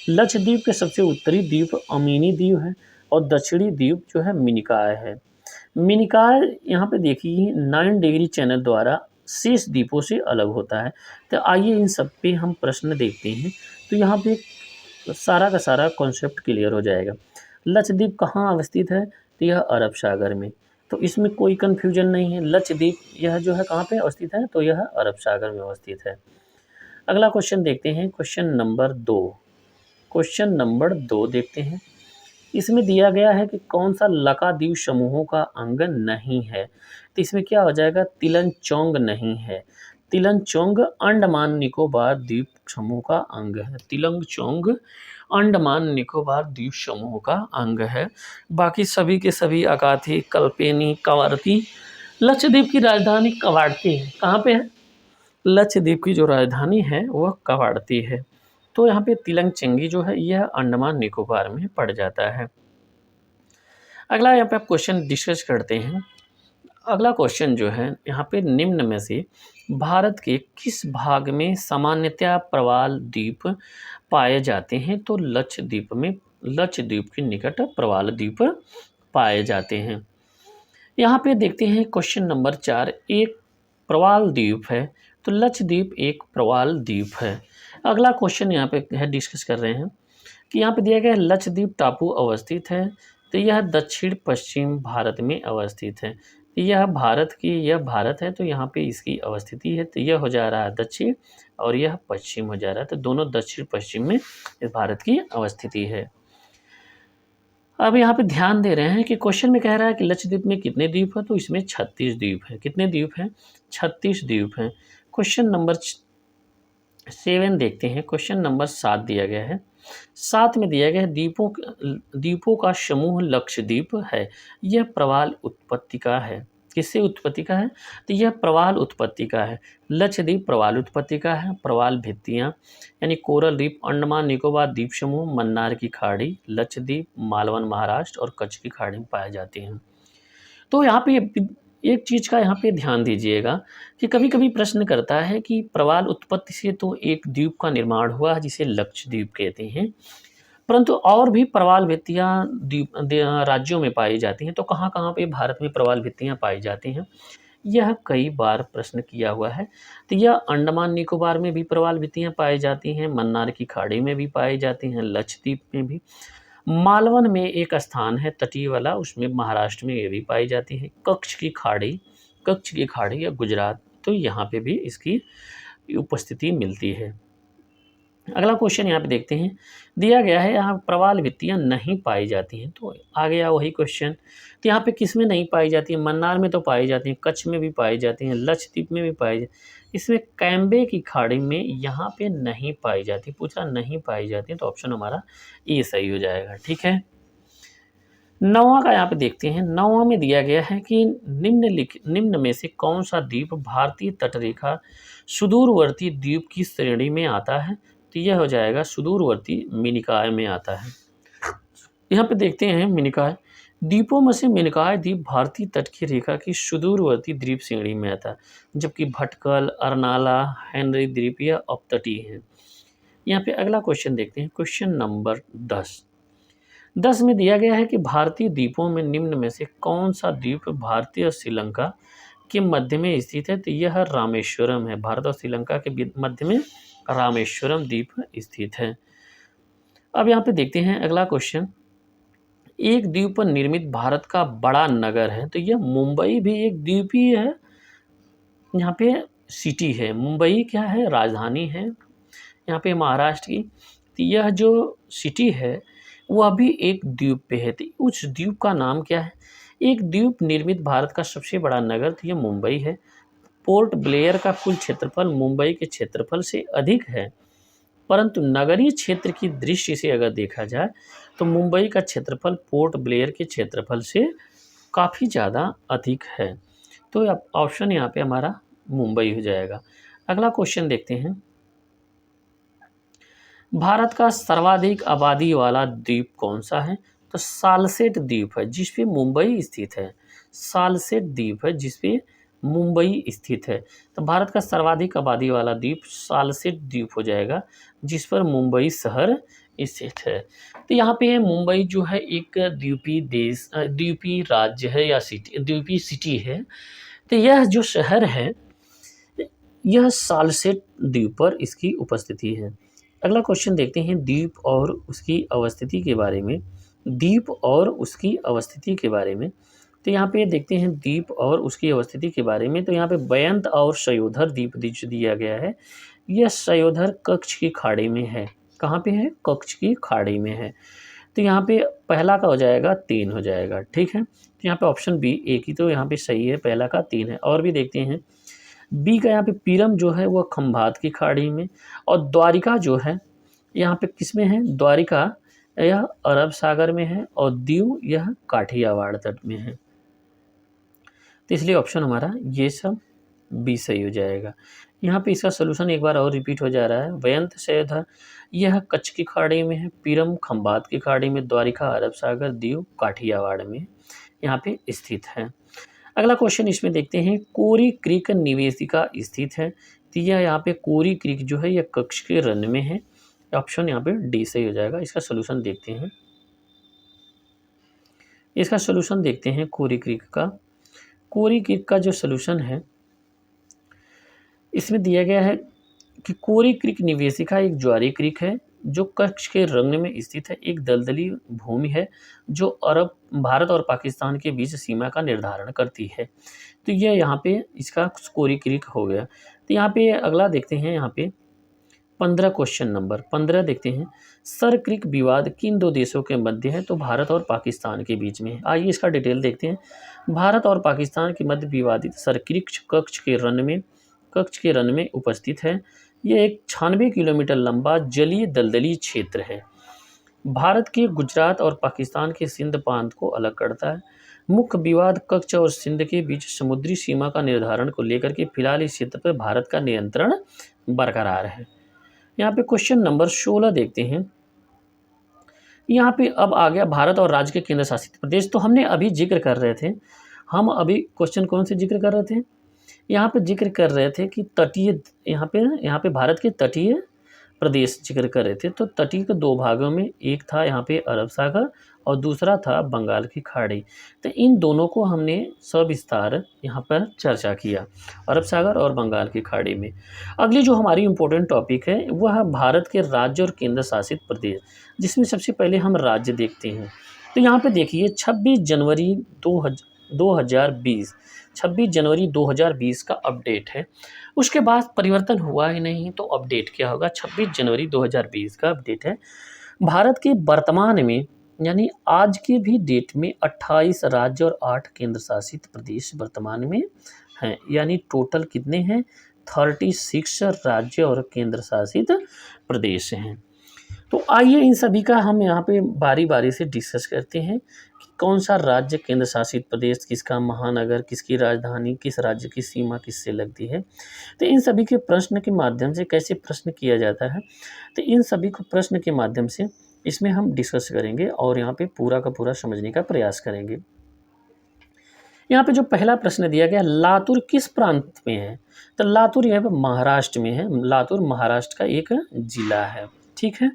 लक्षद्वीप के सबसे उत्तरी द्वीप अमीनी द्वीप है और दक्षिणी द्वीप जो है मिनिकॉय है। मिनिकॉय यहाँ पे देखिए 9 डिग्री चैनल द्वारा शेष द्वीपों से अलग होता है। तो आइए इन सब पे हम प्रश्न देखते हैं। तो यहाँ पे सारा का सारा कॉन्सेप्ट क्लियर हो जाएगा। लक्षद्वीप कहाँ अवस्थित है? तो यह अरब सागर में, तो इसमें कोई कन्फ्यूजन नहीं है। लक्षद्वीप यह जो है कहाँ पे अवस्थित है? तो यह अरब सागर में अवस्थित है। अगला क्वेश्चन देखते हैं, क्वेश्चन नंबर 2। क्वेश्चन नंबर 2 देखते हैं। इसमें दिया गया है कि कौन सा लकाद्वीप समूहों का अंग नहीं है। तो इसमें क्या हो जाएगा? तिलनचोंग नहीं है। तिलनचोंग अंडमान निकोबार द्वीप समूह का अंग है। तिलनचोंग अंडमान निकोबार द्वीप समूह का अंग है। बाकी सभी के सभी अकाथी, कल्पेनी, कवारती। लक्षद्वीप की राजधानी कवारती है। कहाँ पे है? लक्षद्वीप की जो राजधानी है वह कवारती है। तो यहाँ पे तिलंगचेंगी जो है यह अंडमान निकोबार में पड़ जाता है। अगला यहाँ पे आप क्वेश्चन डिस्कस करते हैं। अगला क्वेश्चन जो है यहाँ पे निम्न में से भारत के किस भाग में सामान्यतया प्रवाल द्वीप पाए जाते हैं? तो लक्षद्वीप के निकट प्रवाल द्वीप पाए जाते हैं। यहाँ पे देखते हैं क्वेश्चन नंबर 4। एक प्रवाल द्वीप है, तो लक्षद्वीप एक प्रवाल द्वीप है। अगला क्वेश्चन यहाँ पे है डिस्कस कर रहे हैं कि यहाँ पे दिया गया है लक्षद्वीप टापू अवस्थित है, तो यह दक्षिण पश्चिम भारत में अवस्थित है। यह भारत है, तो यहाँ पे इसकी अवस्थिति है, तो यह हो जा रहा है दक्षिण और यह पश्चिम हो जा रहा है, तो दोनों दक्षिण पश्चिम में इस भारत की अवस्थिति है। अब यहाँ पे ध्यान दे रहे हैं कि क्वेश्चन में कह रहा है कि लक्षद्वीप में कितने द्वीप हैं? तो इसमें 36 द्वीप है। कितने द्वीप हैं? 36 द्वीप हैं। क्वेश्चन नंबर 7 देखते हैं। क्वेश्चन नंबर 7 दिया गया है। 7 में दिया गया है द्वीपों का समूह लक्षद्वीप है। यह प्रवाल उत्पत्ति का है। किससे उत्पत्ति का है? तो यह प्रवाल उत्पत्ति का है। लक्षद्वीप प्रवाल उत्पत्ति का है। प्रवाल भित्तियाँ यानी कोरल द्वीप, अंडमान निकोबार द्वीप समूह, मन्नार की खाड़ी, लक्षद्वीप, मालवन महाराष्ट्र और कच्छ की खाड़ी में पाए जाते हैं। तो यहाँ पे एक चीज़ का यहाँ पे ध्यान दीजिएगा कि कभी-कभी प्रश्न करता है कि प्रवाल उत्पत्ति से तो एक द्वीप का निर्माण हुआ जिसे लक्षद्वीप कहते हैं, परंतु और भी प्रवाल भित्तियाँ राज्यों में पाई जाती हैं, तो कहाँ-कहाँ पे भारत में प्रवाल भित्तियाँ पाई जाती हैं? यह कई बार प्रश्न किया हुआ है। तो यह अंडमान निकोबार में भी प्रवाल भित्तियाँ पाई जाती हैं, मन्नार की खाड़ी में भी पाई जाती हैं, लक्षद्वीप में भी। मालवन में एक स्थान है तटीय वाला, उसमें महाराष्ट्र में ये भी पाई जाती है। कच्छ की खाड़ी या गुजरात, तो यहाँ पे भी इसकी उपस्थिति मिलती है। अगला क्वेश्चन यहाँ पे देखते हैं, दिया गया है यहाँ प्रवाल भित्तियाँ नहीं पाई जाती हैं, तो आ गया वही क्वेश्चन। तो यहाँ पे किस में नहीं पाई जाती है? मन्नार में तो पाई जाती हैं, कच्छ में भी पाई जाती हैं, लक्षद्वीप में भी पाई जाती, इसमें कैम्बे की खाड़ी में यहाँ पे नहीं पाई जाती। पूछा नहीं पाई जाती है, तो ऑप्शन हमारा ए सही हो जाएगा। ठीक है, 9वां का यहाँ पे देखते हैं। 9वां में दिया गया है कि निम्न में से कौन सा द्वीप भारतीय तटरेखा सुदूरवर्ती द्वीप की श्रेणी में आता है? तो यह हो जाएगा सुदूरवर्ती मिनिकॉय में आता है। यहाँ पे देखते हैं मिनिकॉय द्वीपों में से मिनिकॉय द्वीप भारतीय तट की रेखा की सुदूरवर्ती द्वीप श्रेणी में आता है, जबकि भटकल, अरनाला, हेनरी द्वीप यह अपतटीय है। यहाँ पे अगला क्वेश्चन देखते हैं, क्वेश्चन नंबर 10 में दिया गया है कि भारतीय द्वीपों में निम्न में से कौन सा द्वीप भारतीय और श्रीलंका के मध्य में स्थित है? तो यह रामेश्वरम है। भारत और श्रीलंका के मध्य में रामेश्वरम द्वीप स्थित है। अब यहाँ पे देखते हैं अगला क्वेश्चन, एक द्वीप पर निर्मित भारत का बड़ा नगर है, तो यह मुंबई भी एक द्वीप ही है। यहाँ पे सिटी है, मुंबई क्या है? राजधानी है यहाँ पे महाराष्ट्र की। तो यह जो सिटी है वह भी एक द्वीप पे है, तो उस द्वीप का नाम क्या है? एक द्वीप निर्मित भारत का सबसे बड़ा नगर तो यह मुंबई है। पोर्ट ब्लेयर का कुल क्षेत्रफल मुंबई के क्षेत्रफल से अधिक है, परंतु नगरीय क्षेत्र की दृष्टि से अगर देखा जाए तो मुंबई का क्षेत्रफल पोर्ट ब्लेयर के क्षेत्रफल से काफ़ी ज़्यादा अधिक है। तो ऑप्शन यहाँ पे हमारा मुंबई हो जाएगा। अगला क्वेश्चन देखते हैं, भारत का सर्वाधिक आबादी वाला द्वीप कौन सा है? तो सालसेट द्वीप है जिस पे मुंबई स्थित है। सालसेट द्वीप है जिस पे मुंबई स्थित है। तो भारत का सर्वाधिक आबादी वाला द्वीप सालसेट द्वीप हो जाएगा जिस पर मुंबई शहर स्थित है। तो यहाँ पे मुंबई जो है एक द्वीपी राज्य है या सिटी, द्वीपी सिटी है। तो यह जो शहर है यह सालसेट द्वीप पर इसकी उपस्थिति है। अगला क्वेश्चन देखते हैं द्वीप और उसकी अवस्थिति के बारे में। द्वीप और उसकी अवस्थिति के बारे में, तो यहाँ पे देखते हैं द्वीप और उसकी अवस्थिति के बारे में। तो यहाँ पे बेयंत और शयोधर द्वीप दिया गया है। यह शयोधर कच्छ की खाड़ी में है। कहाँ पे है? कच्छ की खाड़ी में है। तो यहाँ पे पहला का हो जाएगा 3 हो जाएगा। ठीक है, तो यहाँ पे ऑप्शन बी एक ही तो यहाँ पे सही है, पहला का 3 है। और भी देखते हैं, बी का यहाँ पे पीरम जो है वह खंभात की खाड़ी में, और द्वारिका जो है यहाँ पे किस में है? द्वारिका यह अरब सागर में है, और दीव यह काठियावाड़ तट में है। तो इसलिए ऑप्शन हमारा ये सब बी सही हो जाएगा। यहाँ पे इसका सोल्यूशन एक बार और रिपीट हो जा रहा है। बेयंत शयोधर यह कच्छ की खाड़ी में है, पीरम खंभात की खाड़ी में, द्वारिका अरब सागर, दीव काठियावाड़ में यहाँ पे स्थित है। अगला क्वेश्चन इसमें देखते हैं, कोरी क्रीक निवेशिका स्थित है। तो यह यहाँ पे कोरी क्रीक जो है यह कच्छ के रन में है। ऑप्शन यहाँ पे डी सही हो जाएगा। इसका सोल्यूशन देखते हैं। इसका सोल्यूशन देखते हैं कोरी क्रीक का। कोरी क्रीक का जो सोल्यूशन है इसमें दिया गया है कि कोरी क्रीक निवेशिका एक ज्वारी क्रीक है जो कच्छ के रंग में स्थित है। एक दलदली भूमि है जो भारत और पाकिस्तान के बीच सीमा का निर्धारण करती है। तो यह यहाँ पे इसका कोरी क्रीक हो गया। तो यहाँ पे अगला देखते हैं, यहाँ पे 15 क्वेश्चन नंबर 15 देखते हैं, सर क्रीक विवाद किन दो देशों के मध्य है? तो भारत और पाकिस्तान के बीच में है। आइए इसका डिटेल देखते हैं। भारत और पाकिस्तान के मध्य विवादित सर क्रीक कच्छ के रन में उपस्थित है। यह एक 96 किलोमीटर लंबा जलीय दलदली क्षेत्र है। भारत के गुजरात और पाकिस्तान के सिंध प्रांत को अलग करता है। मुख्य विवाद कच्छ और सिंध के बीच समुद्री सीमा का निर्धारण को लेकर के फिलहाल इस क्षेत्र पर भारत का नियंत्रण बरकरार है। यहाँ पे क्वेश्चन नंबर 16 देखते हैं। यहाँ पे अब आ गया भारत और राज्य के केंद्र शासित प्रदेश। तो हमने अभी जिक्र कर रहे थे हम अभी क्वेश्चन कौन से जिक्र कर रहे थे, यहाँ पे जिक्र कर रहे थे कि तटीय, यहाँ पे भारत के तटीय प्रदेश जिक्र कर रहे थे। तो तटीय के दो भागों में, एक था यहाँ पे अरब सागर और दूसरा था बंगाल की खाड़ी। तो इन दोनों को हमने सविस्तार यहाँ पर चर्चा किया, अरब सागर और बंगाल की खाड़ी में। अगली जो हमारी इम्पोर्टेंट टॉपिक है वह है भारत के राज्य और केंद्र शासित प्रदेश, जिसमें सबसे पहले हम राज्य देखते हैं। तो यहाँ पे देखिए 26 जनवरी 2020 का अपडेट है। उसके बाद परिवर्तन हुआ ही नहीं, तो अपडेट क्या होगा, 26 जनवरी 2020 का अपडेट है। भारत के वर्तमान में यानी आज के भी डेट में 28 राज्य और 8 केंद्र शासित प्रदेश वर्तमान में हैं। यानी टोटल कितने हैं, 36 राज्य और केंद्र शासित प्रदेश हैं। तो आइए इन सभी का हम यहाँ पे बारी बारी से डिस्कस करते हैं कि कौन सा राज्य केंद्र शासित प्रदेश, किसका महानगर, किसकी राजधानी, किस राज्य की सीमा किससे लगती है। तो इन सभी के प्रश्न के माध्यम से कैसे प्रश्न किया जाता है, तो इन सभी को प्रश्न के माध्यम से इसमें हम डिस्कस करेंगे और यहाँ पे पूरा का पूरा समझने का प्रयास करेंगे। यहाँ पे जो पहला प्रश्न दिया गया, लातूर किस प्रांत में है, तो लातूर यहाँ पे महाराष्ट्र में है। लातूर महाराष्ट्र का एक जिला है, ठीक है।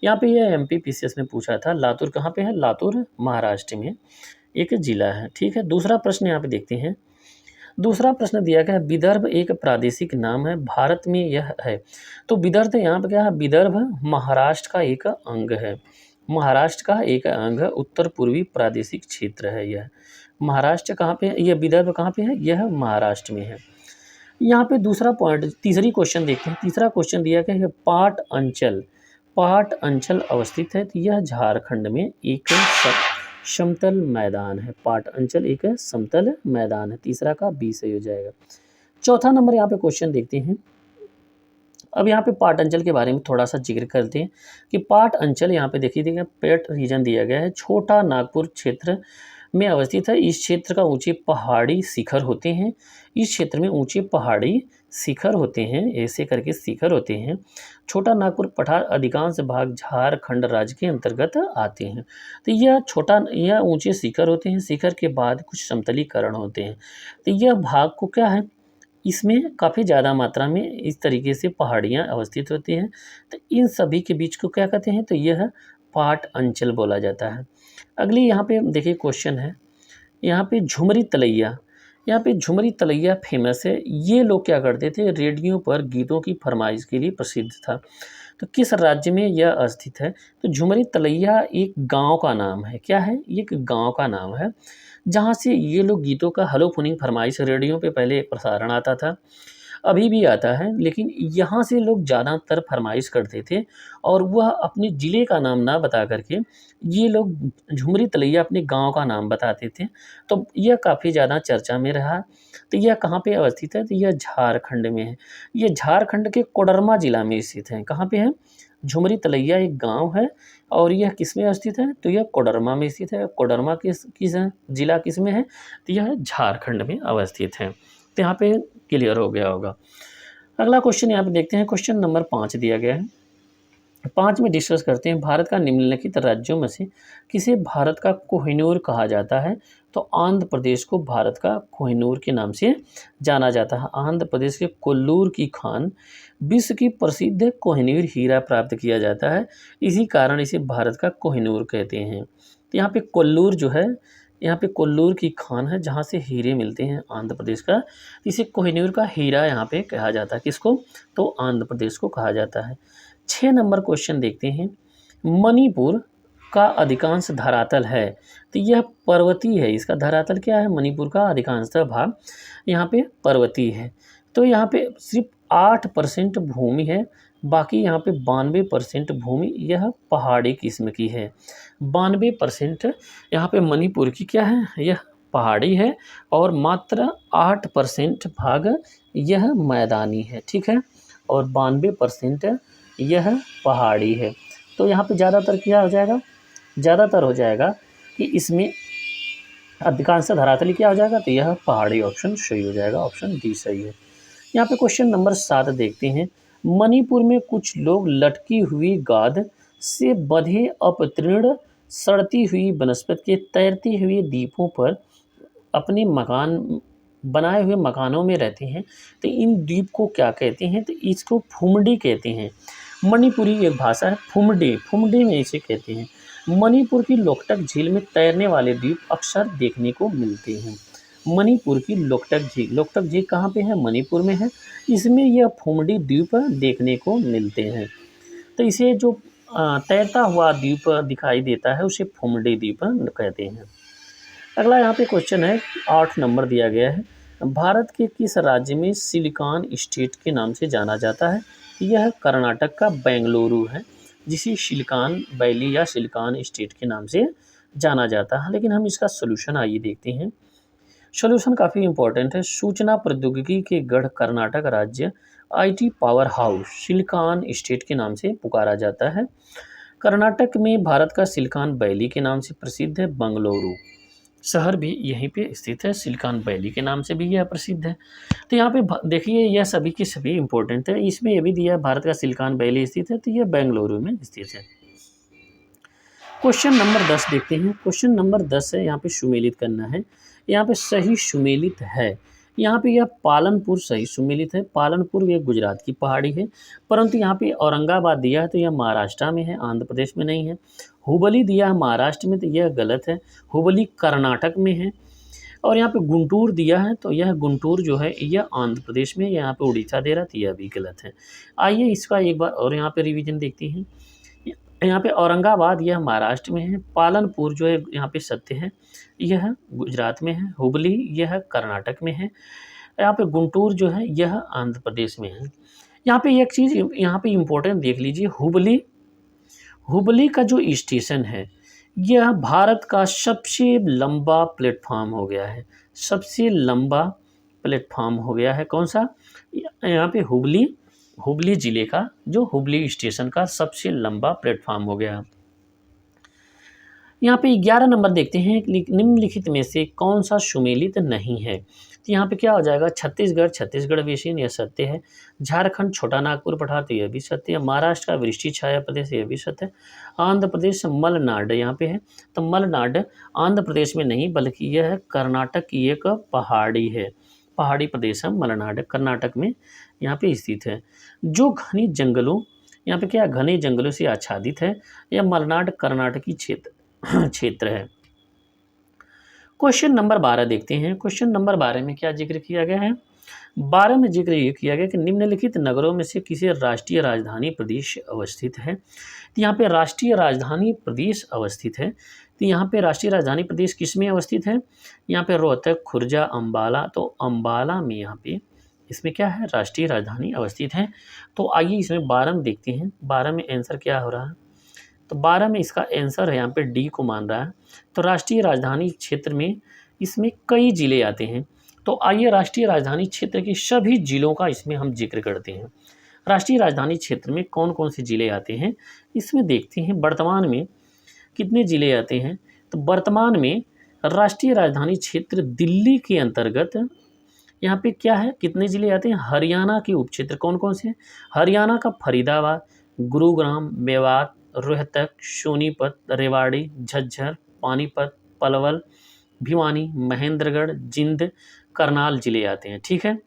यहाँ पे यह MPPCS में पूछा था, लातूर कहाँ पे है, लातूर महाराष्ट्र में एक जिला है, ठीक है। दूसरा प्रश्न यहाँ पे देखते हैं। दूसरा प्रश्न दिया गया है, विदर्भ एक प्रादेशिक नाम है, भारत में यह है। तो विदर्भ यहाँ पे क्या है, विदर्भ महाराष्ट्र का एक अंग है। महाराष्ट्र का एक अंग है, उत्तर पूर्वी प्रादेशिक क्षेत्र है यह। महाराष्ट्र कहाँ पे है, यह विदर्भ कहाँ पे है, यह महाराष्ट्र में है। यहाँ पे दूसरा पॉइंट, तीसरी क्वेश्चन देखते हैं। तीसरा क्वेश्चन दिया गया है, पाट अंचल अवस्थित है, तो यह झारखंड में एक समतल मैदान है। पाट अंचल एक समतल मैदान है। तीसरा का बी सही हो जाएगा। चौथा नंबर यहाँ पे क्वेश्चन देखते हैं। अब यहाँ पे पाट अंचल के बारे में थोड़ा सा जिक्र करते हैं कि पाट अंचल यहाँ पे देखिए पेट रीजन दिया गया है, छोटा नागपुर क्षेत्र में अवस्थित है। इस क्षेत्र का ऊंचे पहाड़ी शिखर होते हैं। इस क्षेत्र में ऊंचे पहाड़ी शिखर होते हैं, ऐसे करके शिखर होते हैं। छोटा नागपुर पठार अधिकांश भाग झारखंड राज्य के अंतर्गत आते हैं। तो यह ऊंचे शिखर होते हैं, शिखर के बाद कुछ समतलीकरण होते हैं। तो यह भाग को क्या है, इसमें काफ़ी ज़्यादा मात्रा में इस तरीके से पहाड़ियाँ अवस्थित होती हैं। तो इन सभी के बीच को क्या कहते हैं, तो यह पाट अंचल बोला जाता है। अगली यहाँ पे देखिए क्वेश्चन है, यहाँ पे झुमरी तलैया, यहाँ पे झुमरी तलैया फेमस है। ये लोग क्या करते थे, रेडियो पर गीतों की फरमाइश के लिए प्रसिद्ध था। तो किस राज्य में यह स्थित है, तो झुमरी तलैया एक गांव का नाम है। क्या है, ये एक गांव का नाम है जहाँ से ये लोग गीतों का हलो फोनिंग फरमाइश, रेडियो पे पहले एक प्रसारण आता था, अभी भी आता है, लेकिन यहाँ से लोग ज़्यादातर फरमाइश करते थे और वह अपने ज़िले का नाम ना बता करके ये लोग झुमरी तलैया अपने गांव का नाम बताते थे। तो यह काफ़ी ज़्यादा चर्चा में रहा। तो यह कहाँ पे अवस्थित है, तो यह झारखंड में है। ये झारखंड के कोडरमा जिला में स्थित है। कहाँ पे है, झुमरी तलैया एक गांव है और यह किस में स्थित है, तो यह कोडरमा में स्थित है। कोडरमा किस जिला किस में है, तो यह झारखंड में अवस्थित है। तो यहाँ पे क्लियर हो गया होगा। अगला क्वेश्चन यहाँ पे देखते हैं, क्वेश्चन नंबर 5 दिया गया है। 5 में डिस्कस करते हैं, भारत का निम्नलिखित राज्यों में से किसे भारत का कोहिनूर कहा जाता है। तो आंध्र प्रदेश को भारत का कोहिनूर के नाम से जाना जाता है। आंध्र प्रदेश के कोल्लूर की खान विश्व की प्रसिद्ध कोहिनूर हीरा प्राप्त किया जाता है, इसी कारण इसे भारत का कोहिनूर कहते हैं। तो यहाँ पे कोल्लूर जो है, यहाँ पे कोल्लूर की खान है जहाँ से हीरे मिलते हैं आंध्र प्रदेश का, इसे कोहिनूर का हीरा यहाँ पे कहा जाता है। किसको, तो आंध्र प्रदेश को कहा जाता है। 6 नंबर क्वेश्चन देखते हैं, मणिपुर का अधिकांश धरातल है, तो यह पर्वतीय है। इसका धरातल क्या है, मणिपुर का अधिकांशतः भाग यहाँ पे पर्वतीय है। तो यहाँ पे सिर्फ 8% भूमि है, बाकी यहाँ पे 92% भूमि यह पहाड़ी किस्म की है। 92% यहाँ पे मणिपुर की क्या है, यह पहाड़ी है और मात्र 8% भाग यह मैदानी है, ठीक है, और 92% यह पहाड़ी है। तो यहाँ पे ज़्यादातर क्या हो जाएगा, ज़्यादातर हो जाएगा कि इसमें अधिकांश धरातली क्या हो जाएगा, तो यह पहाड़ी ऑप्शन सही हो जाएगा, ऑप्शन डी सही है। यहाँ पे क्वेश्चन नंबर 7 देखते हैं, मणिपुर में कुछ लोग लटकी हुई गाद से बंधे अपतृण सड़ती हुई वनस्पति के तैरती हुई द्वीपों पर अपने मकान बनाए हुए मकानों में रहते हैं, तो इन द्वीप को क्या कहते हैं, तो इसको फुमडी कहते हैं। मणिपुरी एक भाषा है, फुमडी, फुमडी में इसे कहते हैं। मणिपुर की लोकटक झील में तैरने वाले द्वीप अक्सर देखने को मिलते हैं। मणिपुर की लोकटक झील कहाँ पे है, मणिपुर में है। इसमें यह फुमडी द्वीप देखने को मिलते हैं। तो इसे जो तैरता हुआ द्वीप दिखाई देता है उसे फुमडी द्वीप कहते हैं। अगला यहाँ पे क्वेश्चन है, 8 नंबर दिया गया है। भारत के किस राज्य में सिलिकॉन स्टेट के नाम से जाना जाता है? यह कर्नाटक का बेंगलुरु है, जिसे सिलिकॉन वैली या सिलिकॉन स्टेट के नाम से जाना जाता है। लेकिन हम इसका सोल्यूशन आइए देखते हैं। सोल्यूशन काफ़ी इंपॉर्टेंट है। सूचना प्रौद्योगिकी के गढ़ कर्नाटक राज्य IT power house silicon state के नाम से पुकारा जाता है। कर्नाटक में भारत का सिलिकॉन वैली के नाम से प्रसिद्ध है। बेंगलुरु शहर भी यहीं पे स्थित है, सिलिकॉन वैली के नाम से भी यह प्रसिद्ध है। तो यहाँ पे देखिए यह सभी के सभी इंपॉर्टेंट है। इसमें यह भी दिया है भारत का सिलिकॉन वैली स्थित है, तो यह बेंगलुरु में स्थित है। क्वेश्चन नंबर 10 देखते हैं। क्वेश्चन नंबर 10 है, यहाँ पे सुमेलित करना है। यहाँ पे सही सुमेलित है, यहाँ पे यह पालनपुर सही सुमेलित है। पालनपुर ये गुजरात की पहाड़ी है, परंतु यहाँ पे औरंगाबाद दिया है तो यह महाराष्ट्र में है, आंध्र प्रदेश में नहीं है। हुबली दिया है महाराष्ट्र में, तो यह गलत है, हुबली कर्नाटक में है। और यहाँ पे गुंटूर दिया है, तो यह गुंटूर जो है यह आंध्र प्रदेश में, यहाँ पे उड़ीसा दे रहा, तो यह भी गलत है। आइए इसका एक बार और यहाँ पे रिवीजन देखते हैं। यहाँ पे औरंगाबाद यह महाराष्ट्र में है, पालनपुर जो है यहाँ पे सत्य है, यह गुजरात में है, हुबली यह कर्नाटक में है, यहाँ पे गुंटूर जो है यह आंध्र प्रदेश में है। यहाँ पे एक चीज़ यहाँ पे इम्पोर्टेंट देख लीजिए, हुबली का जो स्टेशन है यह भारत का सबसे लंबा प्लेटफॉर्म हो गया है, सबसे लंबा प्लेटफॉर्म हो गया है। कौन सा? यहाँ पे हुबली जिले का जो हुबली स्टेशन का सबसे लंबा प्लेटफॉर्म हो गया। यहाँ पे 11 नंबर देखते हैं, निम्नलिखित में से कौन सा सुमेलित नहीं है? तो यहाँ पे क्या हो जाएगा? छत्तीसगढ़ बेसिन, यह सत्य है। झारखंड छोटा नागपुर पठार, तो यह भी सत्य है। महाराष्ट्र का वृष्टि छाया प्रदेश, यह भी सत्य है। आंध्र प्रदेश मलनाड यहाँ पे है, तो मलनाड आंध्र प्रदेश में नहीं बल्कि यह है कर्नाटक की एक पहाड़ी है, पहाड़ी प्रदेश है मलनाड, कर्नाटक में यहाँ पे स्थित है। जो घनी जंगलों, यहाँ पे क्या घने जंगलों से आच्छादित है, यह मलनाड कर्नाटकी क्षेत्र है। क्वेश्चन नंबर 12 देखते हैं। क्वेश्चन नंबर 12 में क्या जिक्र किया गया है? 12 में जिक्र ये किया गया कि निम्नलिखित नगरों में से किसी राष्ट्रीय राजधानी प्रदेश अवस्थित है। तो यहाँ पे राष्ट्रीय राजधानी प्रदेश अवस्थित है, तो यहाँ पे राष्ट्रीय राजधानी प्रदेश किस में अवस्थित है? यहाँ पे रोहतक, खुर्जा, अम्बाला, तो अम्बाला में यहाँ पे इसमें क्या है? राष्ट्रीय राजधानी अवस्थित है। तो आइए इसमें 12 में देखते हैं, 12 में आंसर क्या हो रहा है? तो 12 में इसका आंसर है यहाँ पे डी को मान रहा है। तो राष्ट्रीय राजधानी क्षेत्र में इसमें कई जिले आते हैं, तो आइए राष्ट्रीय राजधानी क्षेत्र के सभी जिलों का इसमें हम जिक्र करते हैं। राष्ट्रीय राजधानी क्षेत्र में कौन कौन से जिले आते हैं इसमें देखते हैं। वर्तमान में कितने जिले आते हैं? तो वर्तमान में राष्ट्रीय राजधानी क्षेत्र दिल्ली के अंतर्गत यहाँ पे क्या है, कितने जिले आते हैं? हरियाणा के उपक्षेत्र कौन कौन से हैं? हरियाणा का फरीदाबाद, गुरुग्राम, मेवात, रोहतक, सोनीपत, रेवाड़ी, झज्जर, पानीपत, पलवल, भिवानी, महेंद्रगढ़, जिंद, करनाल जिले आते हैं। ठीक है,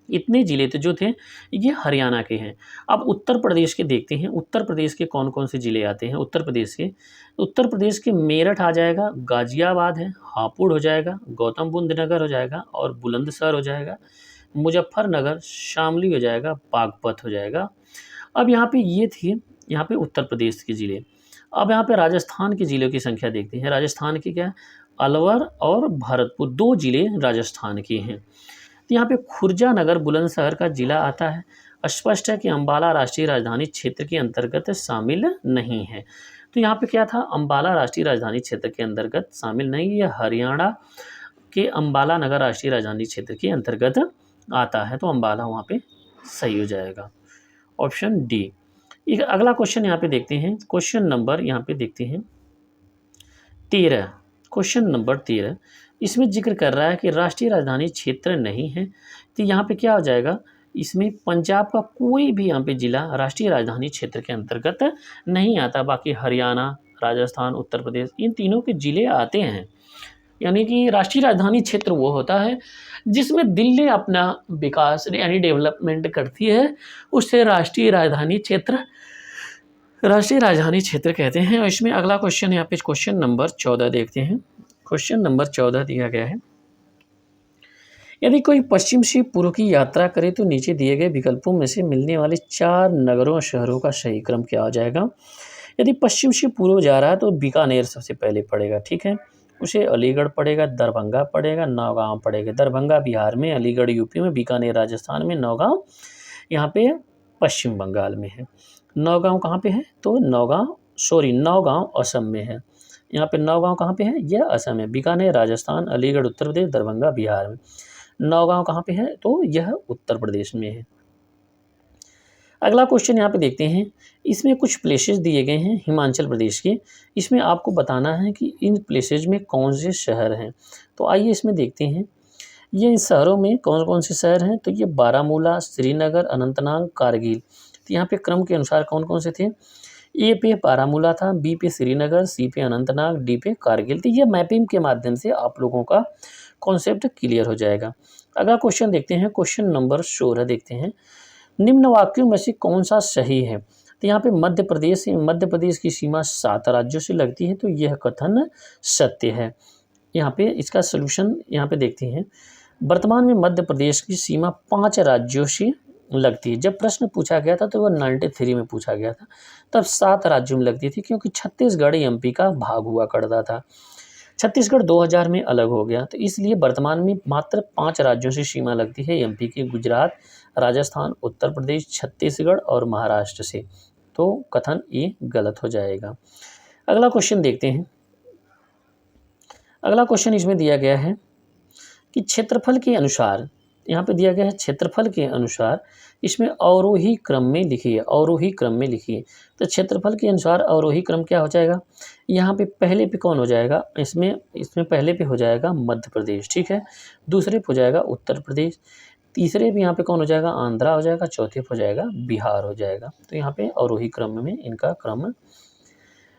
इतने जिले तो जो थे ये हरियाणा के हैं। अब उत्तर प्रदेश के देखते हैं, उत्तर प्रदेश के कौन कौन से जिले आते हैं? उत्तर प्रदेश के मेरठ आ जाएगा, गाजियाबाद है, हापुड़ हो जाएगा, गौतम बुद्ध नगर हो जाएगा और बुलंदशहर हो जाएगा, मुजफ्फरनगर, शामली हो जाएगा, बागपत हो जाएगा। अब यहाँ पे ये थी यहाँ पे उत्तर प्रदेश के ज़िले। अब यहाँ पे राजस्थान के ज़िलों की संख्या देखते हैं। राजस्थान के क्या है? अलवर और भरतपुर, 2 ज़िले राजस्थान के हैं। तो यहाँ पे खुर्जा नगर बुलंदशहर का ज़िला आता है। स्पष्ट है कि अम्बाला राष्ट्रीय राजधानी क्षेत्र के अंतर्गत शामिल नहीं है। तो यहाँ पे क्या था? अम्बाला राष्ट्रीय राजधानी क्षेत्र के अंतर्गत शामिल नहीं, यह हरियाणा के अम्बाला नगर राष्ट्रीय राजधानी क्षेत्र के अंतर्गत आता है, तो अम्बाला वहाँ पे सही हो जाएगा, ऑप्शन डी। एक अगला क्वेश्चन यहाँ पे देखते हैं। क्वेश्चन नंबर यहाँ पे देखते हैं 13। क्वेश्चन नंबर 13 इसमें जिक्र कर रहा है कि राष्ट्रीय राजधानी क्षेत्र नहीं है, तो यहाँ पे क्या हो जाएगा? इसमें पंजाब का कोई भी यहाँ पे जिला राष्ट्रीय राजधानी क्षेत्र के अंतर्गत नहीं आता। बाकी हरियाणा, राजस्थान, उत्तर प्रदेश, इन तीनों के जिले आते हैं। यानी कि राष्ट्रीय राजधानी क्षेत्र वो होता है जिसमें दिल्ली अपना विकास यानी डेवलपमेंट करती है, उसे राष्ट्रीय राजधानी क्षेत्र कहते हैं। और इसमें अगला क्वेश्चन यहाँ पे क्वेश्चन नंबर 14 देखते हैं। क्वेश्चन नंबर 14 दिया गया है, यदि कोई पश्चिम से पूर्व की यात्रा करे तो नीचे दिए गए विकल्पों में से मिलने वाले 4 नगरों और शहरों का सही क्रम क्या हो जाएगा। यदि पश्चिम से पूर्व जा रहा है तो बीकानेर सबसे पहले पड़ेगा, ठीक है। उसे अलीगढ़ पड़ेगा, दरभंगा पड़ेगा, नौगांव पड़ेगा। दरभंगा बिहार में, अलीगढ़ यूपी में, बीकानेर राजस्थान में, नौगांव यहाँ पे पश्चिम बंगाल में है। नौगांव कहाँ पे है, तो नौगांव असम में है। यहाँ पे नौगांव कहाँ पे है, यह असम है। बीकानेर राजस्थान, अलीगढ़ उत्तर प्रदेश, दरभंगा बिहार में। नौगांव कहाँ पे है, तो यह उत्तर प्रदेश में है। अगला क्वेश्चन यहाँ पे देखते हैं, इसमें कुछ प्लेसेस दिए गए हैं हिमाचल प्रदेश के, इसमें आपको बताना है कि इन प्लेसेस में कौन से शहर हैं। तो आइए इसमें देखते हैं, ये इन शहरों में कौन कौन से शहर हैं। तो ये बारामूला, श्रीनगर, अनंतनाग, कारगिल। तो यहाँ पे क्रम के अनुसार कौन कौन से थे, ए पे बारामूला था, बी पे श्रीनगर, सी पे अनंतनाग, डी पे कारगिल। तो ये मैपिंग के माध्यम से आप लोगों का कॉन्सेप्ट क्लियर हो जाएगा। अगला क्वेश्चन देखते हैं, क्वेश्चन नंबर 16 देखते हैं, निम्न वाक्यों में से कौन सा सही है। तो यहाँ पे मध्य प्रदेश की सीमा 7 राज्यों से लगती है, तो यह कथन सत्य है। यहाँ पे इसका सलूशन यहाँ पे देखते हैं, वर्तमान में मध्य प्रदेश की सीमा 5 राज्यों से लगती है। जब प्रश्न पूछा गया था तो वह 93 में पूछा गया था, तब 7 राज्यों में लगती थी, क्योंकि छत्तीसगढ़ एमपी का भाग हुआ करता था। छत्तीसगढ़ 2000 में अलग हो गया, तो इसलिए वर्तमान में मात्र 5 राज्यों से सीमा लगती है एमपी की, गुजरात, राजस्थान, उत्तर प्रदेश, छत्तीसगढ़ और महाराष्ट्र से। तो कथन ये गलत हो जाएगा। अगला क्वेश्चन देखते हैं। अगला क्वेश्चन इसमें दिया गया है कि क्षेत्रफल के अनुसार, यहाँ पे दिया गया है क्षेत्रफल के अनुसार इसमें अवरोही क्रम में लिखिए। तो क्षेत्रफल के अनुसार अवरोही क्रम क्या हो जाएगा, यहाँ पे पहले पे कौन हो जाएगा, इसमें पहले पे हो जाएगा मध्य प्रदेश, ठीक है। दूसरे पे हो जाएगा उत्तर प्रदेश, तीसरे पे यहाँ पे कौन हो जाएगा, आंध्रा हो जाएगा, चौथे पे हो जाएगा बिहार हो जाएगा। तो यहाँ पे अवरोही क्रम में इनका क्रम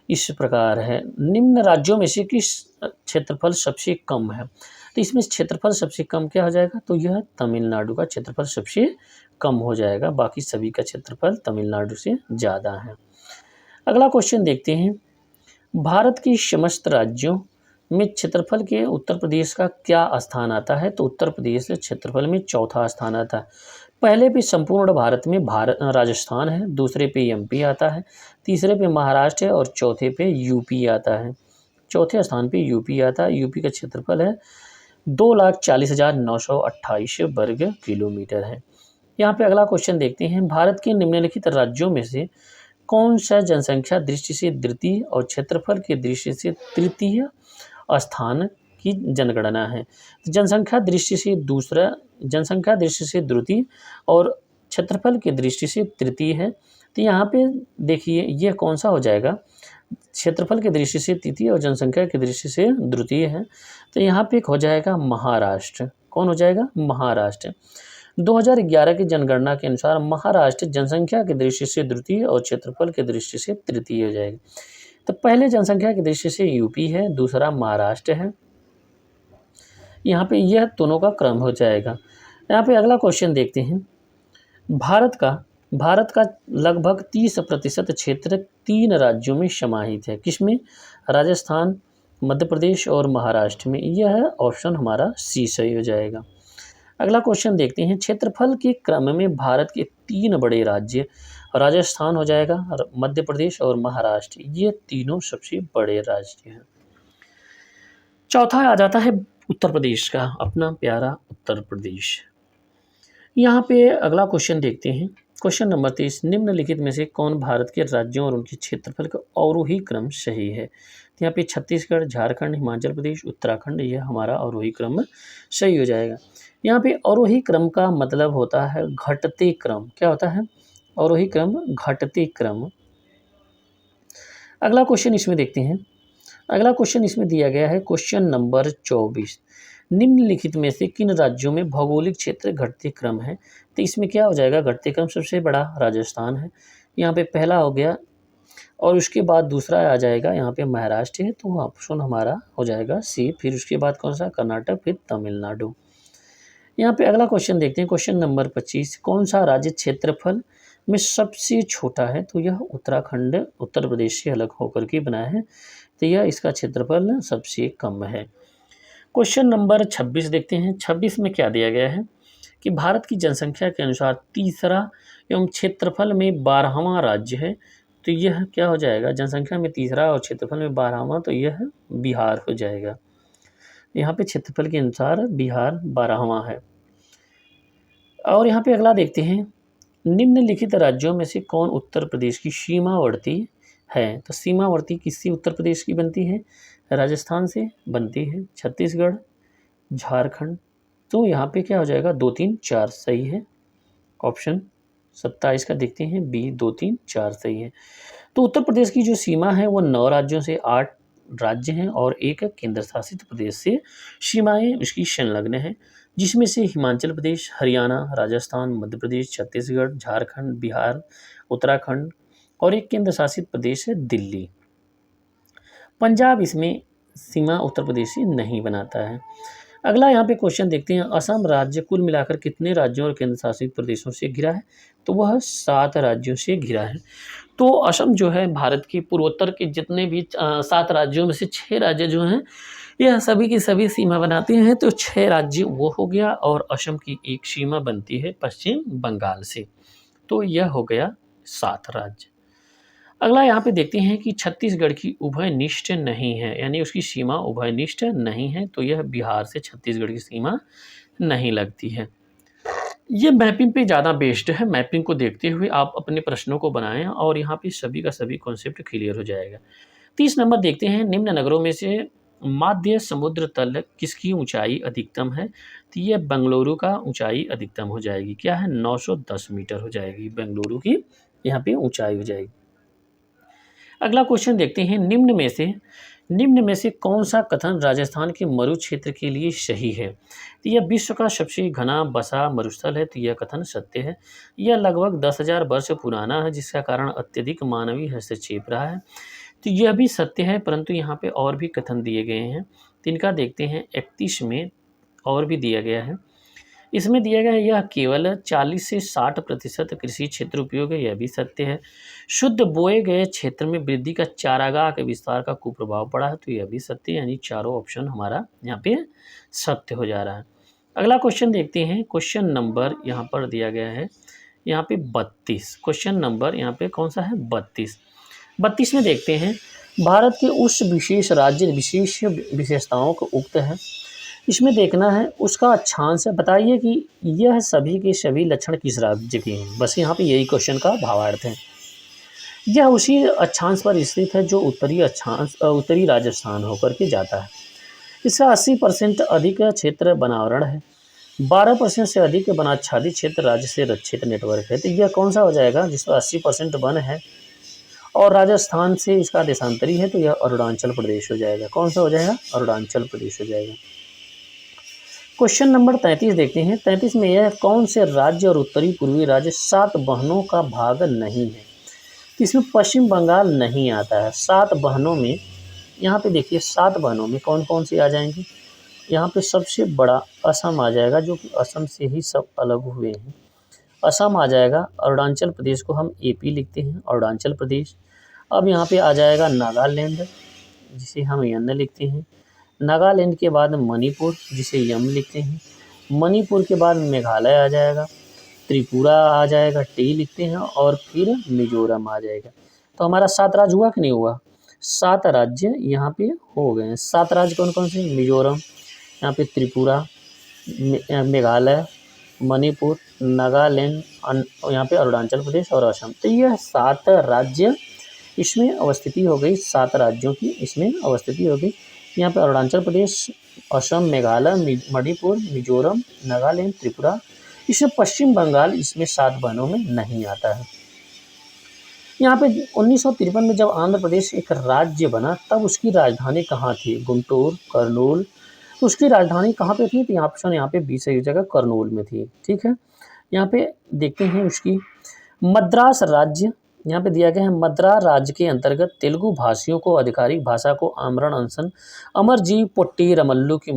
इस प्रकार है। निम्न राज्यों में से किस क्षेत्रफल सबसे कम है। तो इसमें क्षेत्रफल सबसे कम क्या हो जाएगा, तो यह तमिलनाडु का क्षेत्रफल सबसे कम हो जाएगा, बाकी सभी का क्षेत्रफल तमिलनाडु से ज़्यादा है। अगला क्वेश्चन देखते हैं, भारत के समस्त राज्यों में क्षेत्रफल के उत्तर प्रदेश का क्या स्थान आता है। तो उत्तर प्रदेश क्षेत्रफल में चौथा स्थान आता है। पहले पे संपूर्ण भारत में राजस्थान है, दूसरे पे एमपी आता है, तीसरे पे महाराष्ट्र है और चौथे पे यूपी आता है। चौथे स्थान पे यूपी आता है। यूपी का क्षेत्रफल है 2,40,928 वर्ग किलोमीटर है। यहाँ पे अगला क्वेश्चन देखते हैं, भारत के निम्नलिखित राज्यों में से कौन सा जनसंख्या दृष्टि से द्वितीय और क्षेत्रफल के दृष्टि से तृतीय स्थान की जनगणना है। जनसंख्या दृष्टि से द्वितीय और क्षेत्रफल की दृष्टि से तृतीय है। तो यहाँ पे देखिए ये कौन सा हो जाएगा, क्षेत्रफल की दृष्टि से तृतीय और जनसंख्या की दृष्टि से द्वितीय है। तो यहाँ पे एक हो जाएगा महाराष्ट्र। कौन हो जाएगा, महाराष्ट्र। 2011 की जनगणना के अनुसार महाराष्ट्र जनसंख्या की दृष्टि से द्वितीय और क्षेत्रफल की दृष्टि से तृतीय हो जाएगा। तो पहले जनसंख्या की दृष्टि से यूपी है, दूसरा महाराष्ट्र है। यहाँ पे यह दोनों का क्रम हो जाएगा। यहाँ पे अगला क्वेश्चन देखते हैं, भारत का लगभग 30% क्षेत्र 3 राज्यों में समाहित है। किसमें, राजस्थान, मध्य प्रदेश और महाराष्ट्र में। यह ऑप्शन हमारा सी सही हो जाएगा। अगला क्वेश्चन देखते हैं, क्षेत्रफल के क्रम में भारत के 3 बड़े राज्य, राजस्थान हो जाएगा, मध्य प्रदेश और महाराष्ट्र, ये तीनों सबसे बड़े राज्य हैं। चौथा आ जाता है उत्तर प्रदेश का, अपना प्यारा उत्तर प्रदेश। यहाँ पे अगला क्वेश्चन देखते हैं, क्वेश्चन नंबर 30, निम्नलिखित में से कौन भारत के राज्यों और उनके क्षेत्रफल का अवरोही क्रम सही है। तो यहाँ पे छत्तीसगढ़, झारखंड, हिमाचल प्रदेश, उत्तराखंड, यह हमारा अवरोही क्रम सही हो जाएगा। यहाँ पे अवरोही क्रम का मतलब होता है घटते क्रम। क्या होता है, अवरोही क्रम घटते क्रम। अगला क्वेश्चन इसमें देखते हैं, अगला क्वेश्चन इसमें दिया गया है क्वेश्चन नंबर 24, निम्नलिखित में से किन राज्यों में भौगोलिक क्षेत्र घटते क्रम है। तो इसमें क्या हो जाएगा, घटते क्रम सबसे बड़ा राजस्थान है। यहाँ पे पहला हो गया और उसके बाद दूसरा आ जाएगा यहाँ पे महाराष्ट्र है, तो ऑप्शन हमारा हो जाएगा सी। फिर उसके बाद कौन सा, कर्नाटक, फिर तमिलनाडु। यहाँ पे अगला क्वेश्चन देखते हैं, क्वेश्चन नंबर 25। कौन सा राज्य क्षेत्रफल में सबसे छोटा है? तो यह उत्तराखंड उत्तर प्रदेश से अलग होकर के बना है, तो यह इसका क्षेत्रफल सबसे कम है। क्वेश्चन नंबर 26 देखते हैं। 26 में क्या दिया गया है कि भारत की जनसंख्या के अनुसार तीसरा एवं क्षेत्रफल में 12वां राज्य है, तो यह क्या हो जाएगा, जनसंख्या में तीसरा और क्षेत्रफल में 12वां, तो यह बिहार हो जाएगा। यहाँ पे क्षेत्रफल के अनुसार बिहार 12वां है। और यहाँ पे अगला देखते हैं, निम्नलिखित राज्यों में से कौन उत्तर प्रदेश की सीमावर्ती है? तो सीमावर्ती किससे उत्तर प्रदेश की बनती है? राजस्थान से बनती है, छत्तीसगढ़, झारखंड। तो यहाँ पे क्या हो जाएगा, 2, 3, 4 सही है। ऑप्शन 27 का देखते हैं, बी 2, 3, 4 सही है। तो उत्तर प्रदेश की जो सीमा है वो 9 राज्यों से 8 राज्य हैं और एक केंद्र शासित प्रदेश से सीमाएं उसकी संलग्न हैं, जिसमें से हिमाचल प्रदेश, हरियाणा, राजस्थान, मध्य प्रदेश, छत्तीसगढ़, झारखंड, बिहार, उत्तराखंड और एक केंद्र शासित प्रदेश है दिल्ली। पंजाब इसमें सीमा उत्तर प्रदेश से नहीं बनाता है। अगला यहाँ पे क्वेश्चन देखते हैं, असम राज्य कुल मिलाकर कितने राज्यों और केंद्र शासित प्रदेशों से घिरा है? तो वह 7 राज्यों से घिरा है। तो असम जो है भारत के पूर्वोत्तर के जितने भी 7 राज्यों में से 6 राज्य जो हैं यह सभी की सभी सीमा बनाते हैं, तो 6 राज्य वो हो गया और असम की एक सीमा बनती है पश्चिम बंगाल से, तो यह हो गया 7 राज्य। अगला यहाँ पे देखते हैं कि छत्तीसगढ़ की उभयनिष्ठ नहीं है, यानी उसकी सीमा उभयनिष्ठ नहीं है, तो यह बिहार से छत्तीसगढ़ की सीमा नहीं लगती है। ये मैपिंग पे ज़्यादा बेस्ड है, मैपिंग को देखते हुए आप अपने प्रश्नों को बनाएं और यहाँ पे सभी का सभी कॉन्सेप्ट क्लियर हो जाएगा। 30 नंबर देखते हैं, निम्न नगरों में से माध्य समुद्र तल किसकी ऊंचाई अधिकतम है? तो ये बेंगलुरु का ऊंचाई अधिकतम हो जाएगी, क्या है, 910 मीटर हो जाएगी बेंगलुरु की यहाँ पे ऊंचाई हो जाएगी। अगला क्वेश्चन देखते हैं, निम्न में से कौन सा कथन राजस्थान के मरु क्षेत्र के लिए सही है? तो यह विश्व का सबसे घना बसा मरुस्थल है, तो यह कथन सत्य है। यह लगभग 10,000 वर्ष पुराना है, जिसका कारण अत्यधिक मानवीय हस्तक्षेप रहा है, तो यह भी सत्य है, परंतु यहाँ पे और भी कथन दिए गए हैं, तो इनका देखते हैं। 31 में और भी दिया गया है, इसमें दिया गया है यह केवल 40 से 60% कृषि क्षेत्र उपयोग है, यह भी सत्य है। शुद्ध बोए गए क्षेत्र में वृद्धि का चारागाह के विस्तार का कुप्रभाव पड़ा है, तो यह भी सत्य, यानी चारों ऑप्शन हमारा यहाँ पे सत्य हो जा रहा है। अगला क्वेश्चन देखते हैं, क्वेश्चन नंबर यहाँ पर दिया गया है यहाँ पे 32, क्वेश्चन नंबर यहाँ पे कौन सा है, 32 में देखते हैं, भारत के उस विशेष राज्य विशेष विशेषताओं को उक्त है, इसमें देखना है उसका अक्षांश है, बताइए कि यह सभी के सभी लक्षण किस राज्य के हैं, बस यहाँ पे यही क्वेश्चन का भावार्थ है। यह उसी अक्षांश पर स्थित है जो उत्तरी राजस्थान होकर के जाता है। इसका 80% अधिक क्षेत्र वनावरण है, 12% से अधिक वनाच्छादित क्षेत्र राज्य से रक्षित नेटवर्क है, तो यह कौन सा हो जाएगा जिसका 80% वन है और राजस्थान से इसका देशांतरी है, तो यह अरुणाचल प्रदेश हो जाएगा। कौन सा हो जाएगा, अरुणाचल प्रदेश हो जाएगा। क्वेश्चन नंबर 33 देखते हैं, 33 में यह कौन से राज्य और उत्तरी पूर्वी राज्य 7 बहनों का भाग नहीं है? तो इसमें पश्चिम बंगाल नहीं आता है। 7 बहनों में यहाँ पे देखिए, 7 बहनों में कौन कौन सी आ जाएंगी, यहाँ पे सबसे बड़ा असम आ जाएगा, जो कि असम से ही सब अलग हुए हैं, असम आ जाएगा। अरुणाचल प्रदेश को हम एपी लिखते हैं, अरुणाचल प्रदेश। अब यहाँ पे आ जाएगा नागालैंड, जिसे हम यन लिखते हैं। नागालैंड के बाद मणिपुर, जिसे यम लिखते हैं। मणिपुर के बाद मेघालय आ जाएगा, त्रिपुरा आ जाएगा, टी लिखते हैं, और फिर मिजोरम आ जाएगा। तो हमारा 7 राज्य हुआ कि नहीं हुआ, 7 राज्य यहाँ पे हो गए हैं। 7 राज्य कौन कौन से, मिजोरम, यहाँ पे त्रिपुरा, मेघालय, मणिपुर, नागालैंड, यहाँ पे अरुणाचल प्रदेश और असम। तो यह 7 राज्य इसमें अवस्थिति हो गई, 7 राज्यों की इसमें अवस्थिति हो गई। यहाँ पे अरुणाचल प्रदेश, असम, मेघालय, मणिपुर, मिजोरम, नागालैंड, त्रिपुरा। इसमें पश्चिम बंगाल इसमें 7 बहनों में नहीं आता है। यहाँ पे 1953 में जब आंध्र प्रदेश एक राज्य बना, तब उसकी राजधानी कहाँ थी, गुंटूर, कर्नूल। तो उसकी राजधानी कहाँ पे थी, तो ऑप्शन यहाँ पे 20 सही जगह कर्नूल में थी। ठीक है, यहाँ पे देखते हैं उसकी मद्रास राज्य यहाँ पे दिया गया है मद्रास राज्य के अंतर्गत तेलुगु भाषियों को आधिकारिक भाषा को आमरण अनशन अमरजीव पोट्टी रमल्लू की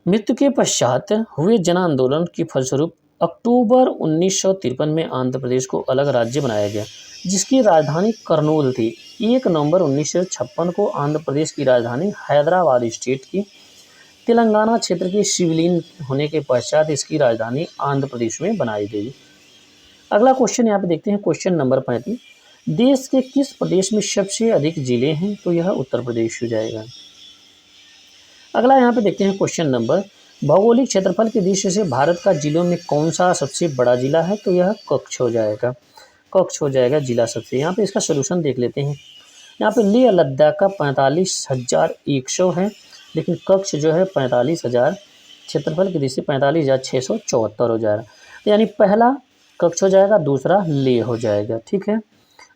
मृत्यु के पश्चात हुए जन आंदोलन की फलस्वरूप अक्टूबर 1953 में आंध्र प्रदेश को अलग राज्य बनाया गया, जिसकी राजधानी करनूल थी। 1 नवंबर 1956 को आंध्र प्रदेश की राजधानी हैदराबाद स्टेट की तेलंगाना क्षेत्र के शिवलीन होने के पश्चात इसकी राजधानी आंध्र प्रदेश में बनाई गई। अगला क्वेश्चन यहाँ पे देखते हैं, क्वेश्चन नंबर 35। देश के किस प्रदेश में सबसे अधिक जिले हैं? तो यह उत्तर प्रदेश हो जाएगा। अगला यहाँ पे देखते हैं क्वेश्चन नंबर, भौगोलिक क्षेत्रफल के दृष्टि से भारत का जिलों में कौन सा सबसे बड़ा जिला है? तो यह कच्छ हो जाएगा। कच्छ हो जाएगा जिला सबसे। यहाँ पे इसका सोल्यूशन देख लेते हैं। यहाँ पे लेह लद्दाख का 45,100 है, लेकिन कच्छ जो है 45,000, क्षेत्रफल की दृष्टि से 45,674 हो जाएगा। यानी पहला कच्छ हो जाएगा, दूसरा लेह हो जाएगा। ठीक है।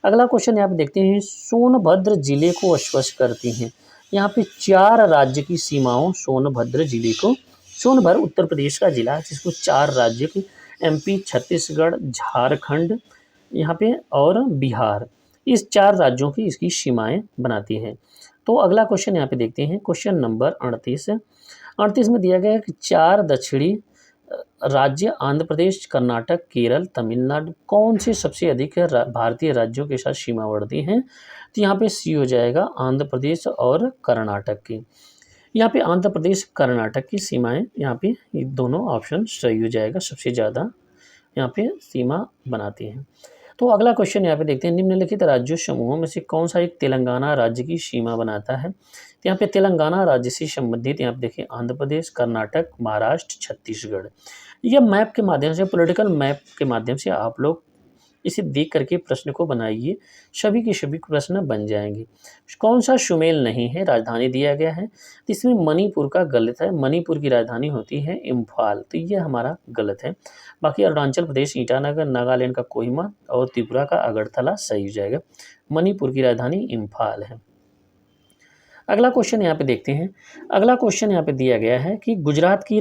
अगला क्वेश्चन यहाँ पे देखते हैं, सोनभद्र जिले को स्पष्ट करती हैं। यहाँ पे 4 राज्य की सीमाओं सोनभद्र जिले को, सोनभद्र उत्तर प्रदेश का जिला है जिसको 4 राज्य की MP, छत्तीसगढ़, झारखंड यहाँ पे और बिहार, इस 4 राज्यों की इसकी सीमाएं बनाती है। तो अगला क्वेश्चन यहाँ पे देखते हैं, क्वेश्चन नंबर 38। 38 में दिया गया है कि 4 दक्षिणी राज्य आंध्र प्रदेश, कर्नाटक, केरल, तमिलनाडु कौन से सबसे अधिक भारतीय राज्यों के साथ सीमा बढ़ती हैं? तो यहाँ पे सी हो जाएगा, आंध्र प्रदेश और कर्नाटक की। यहाँ पे आंध्र प्रदेश कर्नाटक की सीमाएं, यहाँ पे ये दोनों ऑप्शन सही हो जाएगा, सबसे ज़्यादा यहाँ पे सीमा बनाती हैं। तो अगला क्वेश्चन यहाँ पे देखते हैं, निम्नलिखित राज्यों समूहों में से कौन सा एक तेलंगाना राज्य की सीमा बनाता है? तो यहाँ पे तेलंगाना राज्य से संबंधित यहाँ पे देखिए आंध्र प्रदेश, कर्नाटक, महाराष्ट्र, छत्तीसगढ़। यह मैप के माध्यम से, पॉलिटिकल मैप के माध्यम से आप लोग इसे देख करके प्रश्न को बनाइए, सभी के सभी प्रश्न बन जाएंगे। कौन सा सुमेल नहीं है? राजधानी दिया गया है, तो इसमें मणिपुर का गलत है। मणिपुर की राजधानी होती है इम्फाल, तो ये हमारा गलत है। बाकी अरुणाचल प्रदेश ईटानगर, नागालैंड का कोहिमा और त्रिपुरा का अगरतला सही हो जाएगा। मणिपुर की राजधानी इम्फाल है। अगला क्वेश्चन यहाँ पे देखते हैं। अगला क्वेश्चन यहाँ पे दिया गया है कि गुजरात की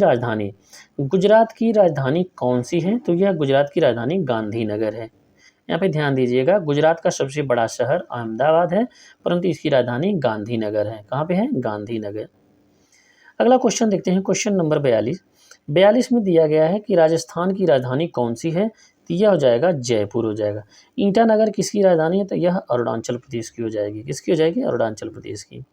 राजधानी कौन सी है? तो यह गुजरात की राजधानी गांधीनगर है। यहाँ पे ध्यान दीजिएगा, गुजरात का सबसे बड़ा शहर अहमदाबाद है, परंतु इसकी राजधानी गांधीनगर है। कहाँ पे है? गांधीनगर। अगला क्वेश्चन देखते हैं, क्वेश्चन नंबर 42। 42 में दिया गया है कि राजस्थान की राजधानी कौन सी है? तो यह हो जाएगा जयपुर हो जाएगा। ईटानगर किसकी राजधानी है? तो यह अरुणाचल प्रदेश की हो जाएगी। किसकी हो जाएगी? अरुणाचल प्रदेश की।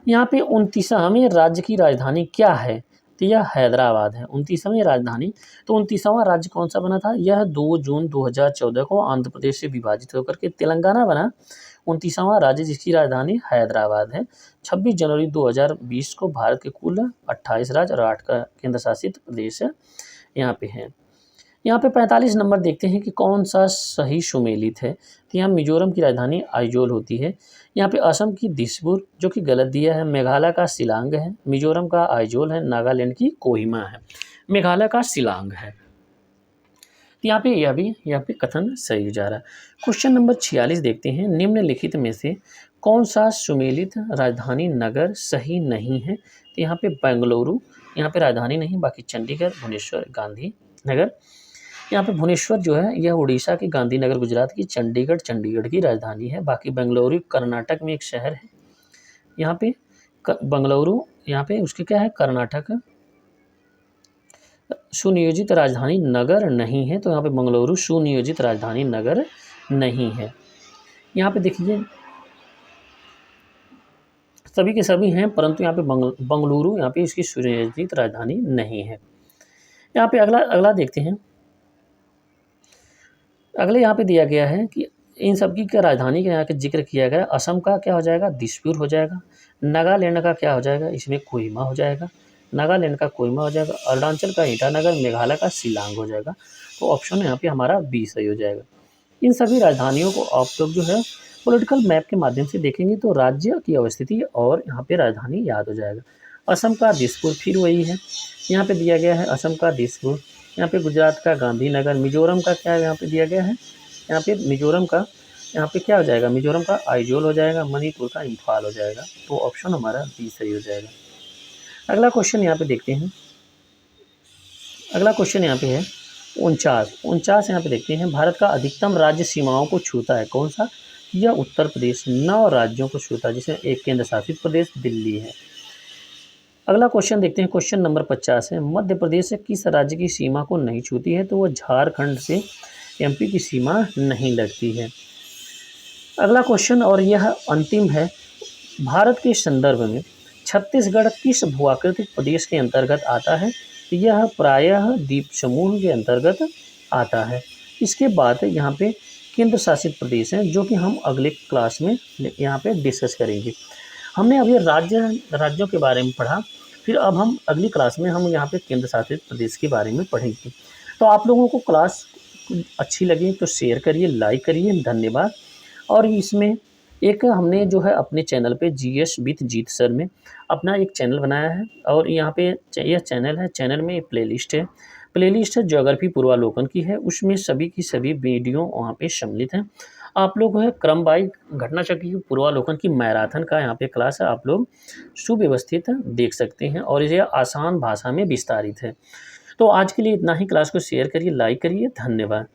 यहाँ पे 29वें राज्य की राजधानी क्या है? तो यह हैदराबाद है 29वें राजधानी। तो 29वां राज्य कौन सा बना था? यह 2 जून 2014 को आंध्र प्रदेश से विभाजित होकर के तेलंगाना बना। 29वां राज्य जिसकी राजधानी हैदराबाद है। 26 जनवरी 2020 को भारत के कुल 28 राज्य और 8 का केंद्र शासित प्रदेश यहाँ पे है। यहाँ पे 45 नंबर देखते हैं कि कौन सा सही सुमेलित है। तो यहाँ मिजोरम की राजधानी आइजोल होती है। यहाँ पे असम की दिसपुर जो कि गलत दिया है। मेघालय का शिलांग है, मिजोरम का आइजोल है, नागालैंड की कोहिमा है, मेघालय का शिलांग है। तो यहाँ पे यह भी यहाँ पे कथन सही जा रहा है। क्वेश्चन नंबर 46 देखते हैं, निम्नलिखित में से कौन सा सुमेलित राजधानी नगर सही नहीं है? तो यहाँ पे बेंगलुरु, यहाँ पे राजधानी नहीं, बाकी चंडीगढ़, भुवनेश्वर, गांधीनगर। यहाँ पे भुवनेश्वर जो है यह उड़ीसा की, गांधीनगर गुजरात की, चंडीगढ़ की राजधानी है। बाकी बेंगलुरु कर्नाटक में एक शहर है। यहाँ पे बेंगलुरु, यहाँ पे उसके क्या है? कर्नाटक। सुनियोजित राजधानी नगर नहीं है, तो यहाँ पे बेंगलुरु सुनियोजित राजधानी नगर नहीं है। यहाँ पे देखिए सभी के सभी हैं, परंतु यहाँ पे बेंगलुरु यहाँ पे इसकी सुनियोजित राजधानी नहीं है। यहाँ पे अगला देखते हैं। अगले यहाँ पे दिया गया है कि इन सबकी क्या राजधानी का यहाँ के जिक्र किया गया। असम का क्या हो जाएगा? दिसपुर हो जाएगा। नागालैंड का क्या हो जाएगा? इसमें कोहिमा हो जाएगा। नागालैंड का कोहिमा हो जाएगा। अरुणाचल का ईटानगर, मेघालय का शिलांग हो जाएगा। तो ऑप्शन यहाँ पे हमारा बी सही हो जाएगा। इन सभी राजधानियों को आप लोग जो है पॉलिटिकल मैप के माध्यम से देखेंगे तो राज्य की अवस्थिति और यहाँ पे राजधानी याद हो जाएगा। असम का दिसपुर फिर वही है, यहाँ पे दिया गया है असम का दिसपुर। यहाँ पे गुजरात का गांधीनगर। मिजोरम का क्या यहाँ पे दिया गया है? यहाँ पे मिजोरम का यहाँ पे क्या हो जाएगा? मिजोरम का आइजोल हो जाएगा। मणिपुर का इम्फाल हो जाएगा। तो ऑप्शन हमारा बी सही हो जाएगा। अगला क्वेश्चन यहाँ पे देखते हैं। अगला क्वेश्चन यहाँ पे है, 49 यहाँ पे देखते हैं। भारत का अधिकतम राज्य सीमाओं को छूता है, कौन सा? यह उत्तर प्रदेश 9 राज्यों को छूता है, जिसमें एक केंद्र शासित प्रदेश दिल्ली है। अगला क्वेश्चन देखते हैं, क्वेश्चन नंबर 50 है। मध्य प्रदेश किस राज्य की सीमा को नहीं छूती है? तो वह झारखंड से एमपी की सीमा नहीं लगती है। अगला क्वेश्चन और यह अंतिम है, भारत के संदर्भ में छत्तीसगढ़ किस भूआकृतिक प्रदेश के अंतर्गत आता है? तो यह प्रायः द्वीप समूह के अंतर्गत आता है। इसके बाद यहाँ पे केंद्र शासित प्रदेश हैं, जो कि हम अगले क्लास में यहाँ पे डिस्कस करेंगे। हमने अभी राज्यों के बारे में पढ़ा, फिर अब हम अगली क्लास में हम यहाँ पे केंद्र शासित प्रदेश के बारे में पढ़ेंगे। तो आप लोगों को क्लास अच्छी लगी तो शेयर करिए, लाइक करिए, धन्यवाद। और इसमें एक हमने जो है अपने चैनल पे जीएस विद जीत सर में अपना एक चैनल बनाया है, और यहाँ पे यह चैनल है, चैनल में प्लेलिस्ट है, प्लेलिस्ट ज्योग्राफी पूर्वालोकन की है, उसमें सभी की सभी वीडियो वहाँ पे सम्मिलित हैं। आप लोग है क्रम बाई घटना चक्र की पूर्वालोकन की मैराथन का यहाँ पे क्लास है, आप लोग सुव्यवस्थित देख सकते हैं और यह आसान भाषा में विस्तारित है। तो आज के लिए इतना ही, क्लास को शेयर करिए, लाइक करिए, धन्यवाद।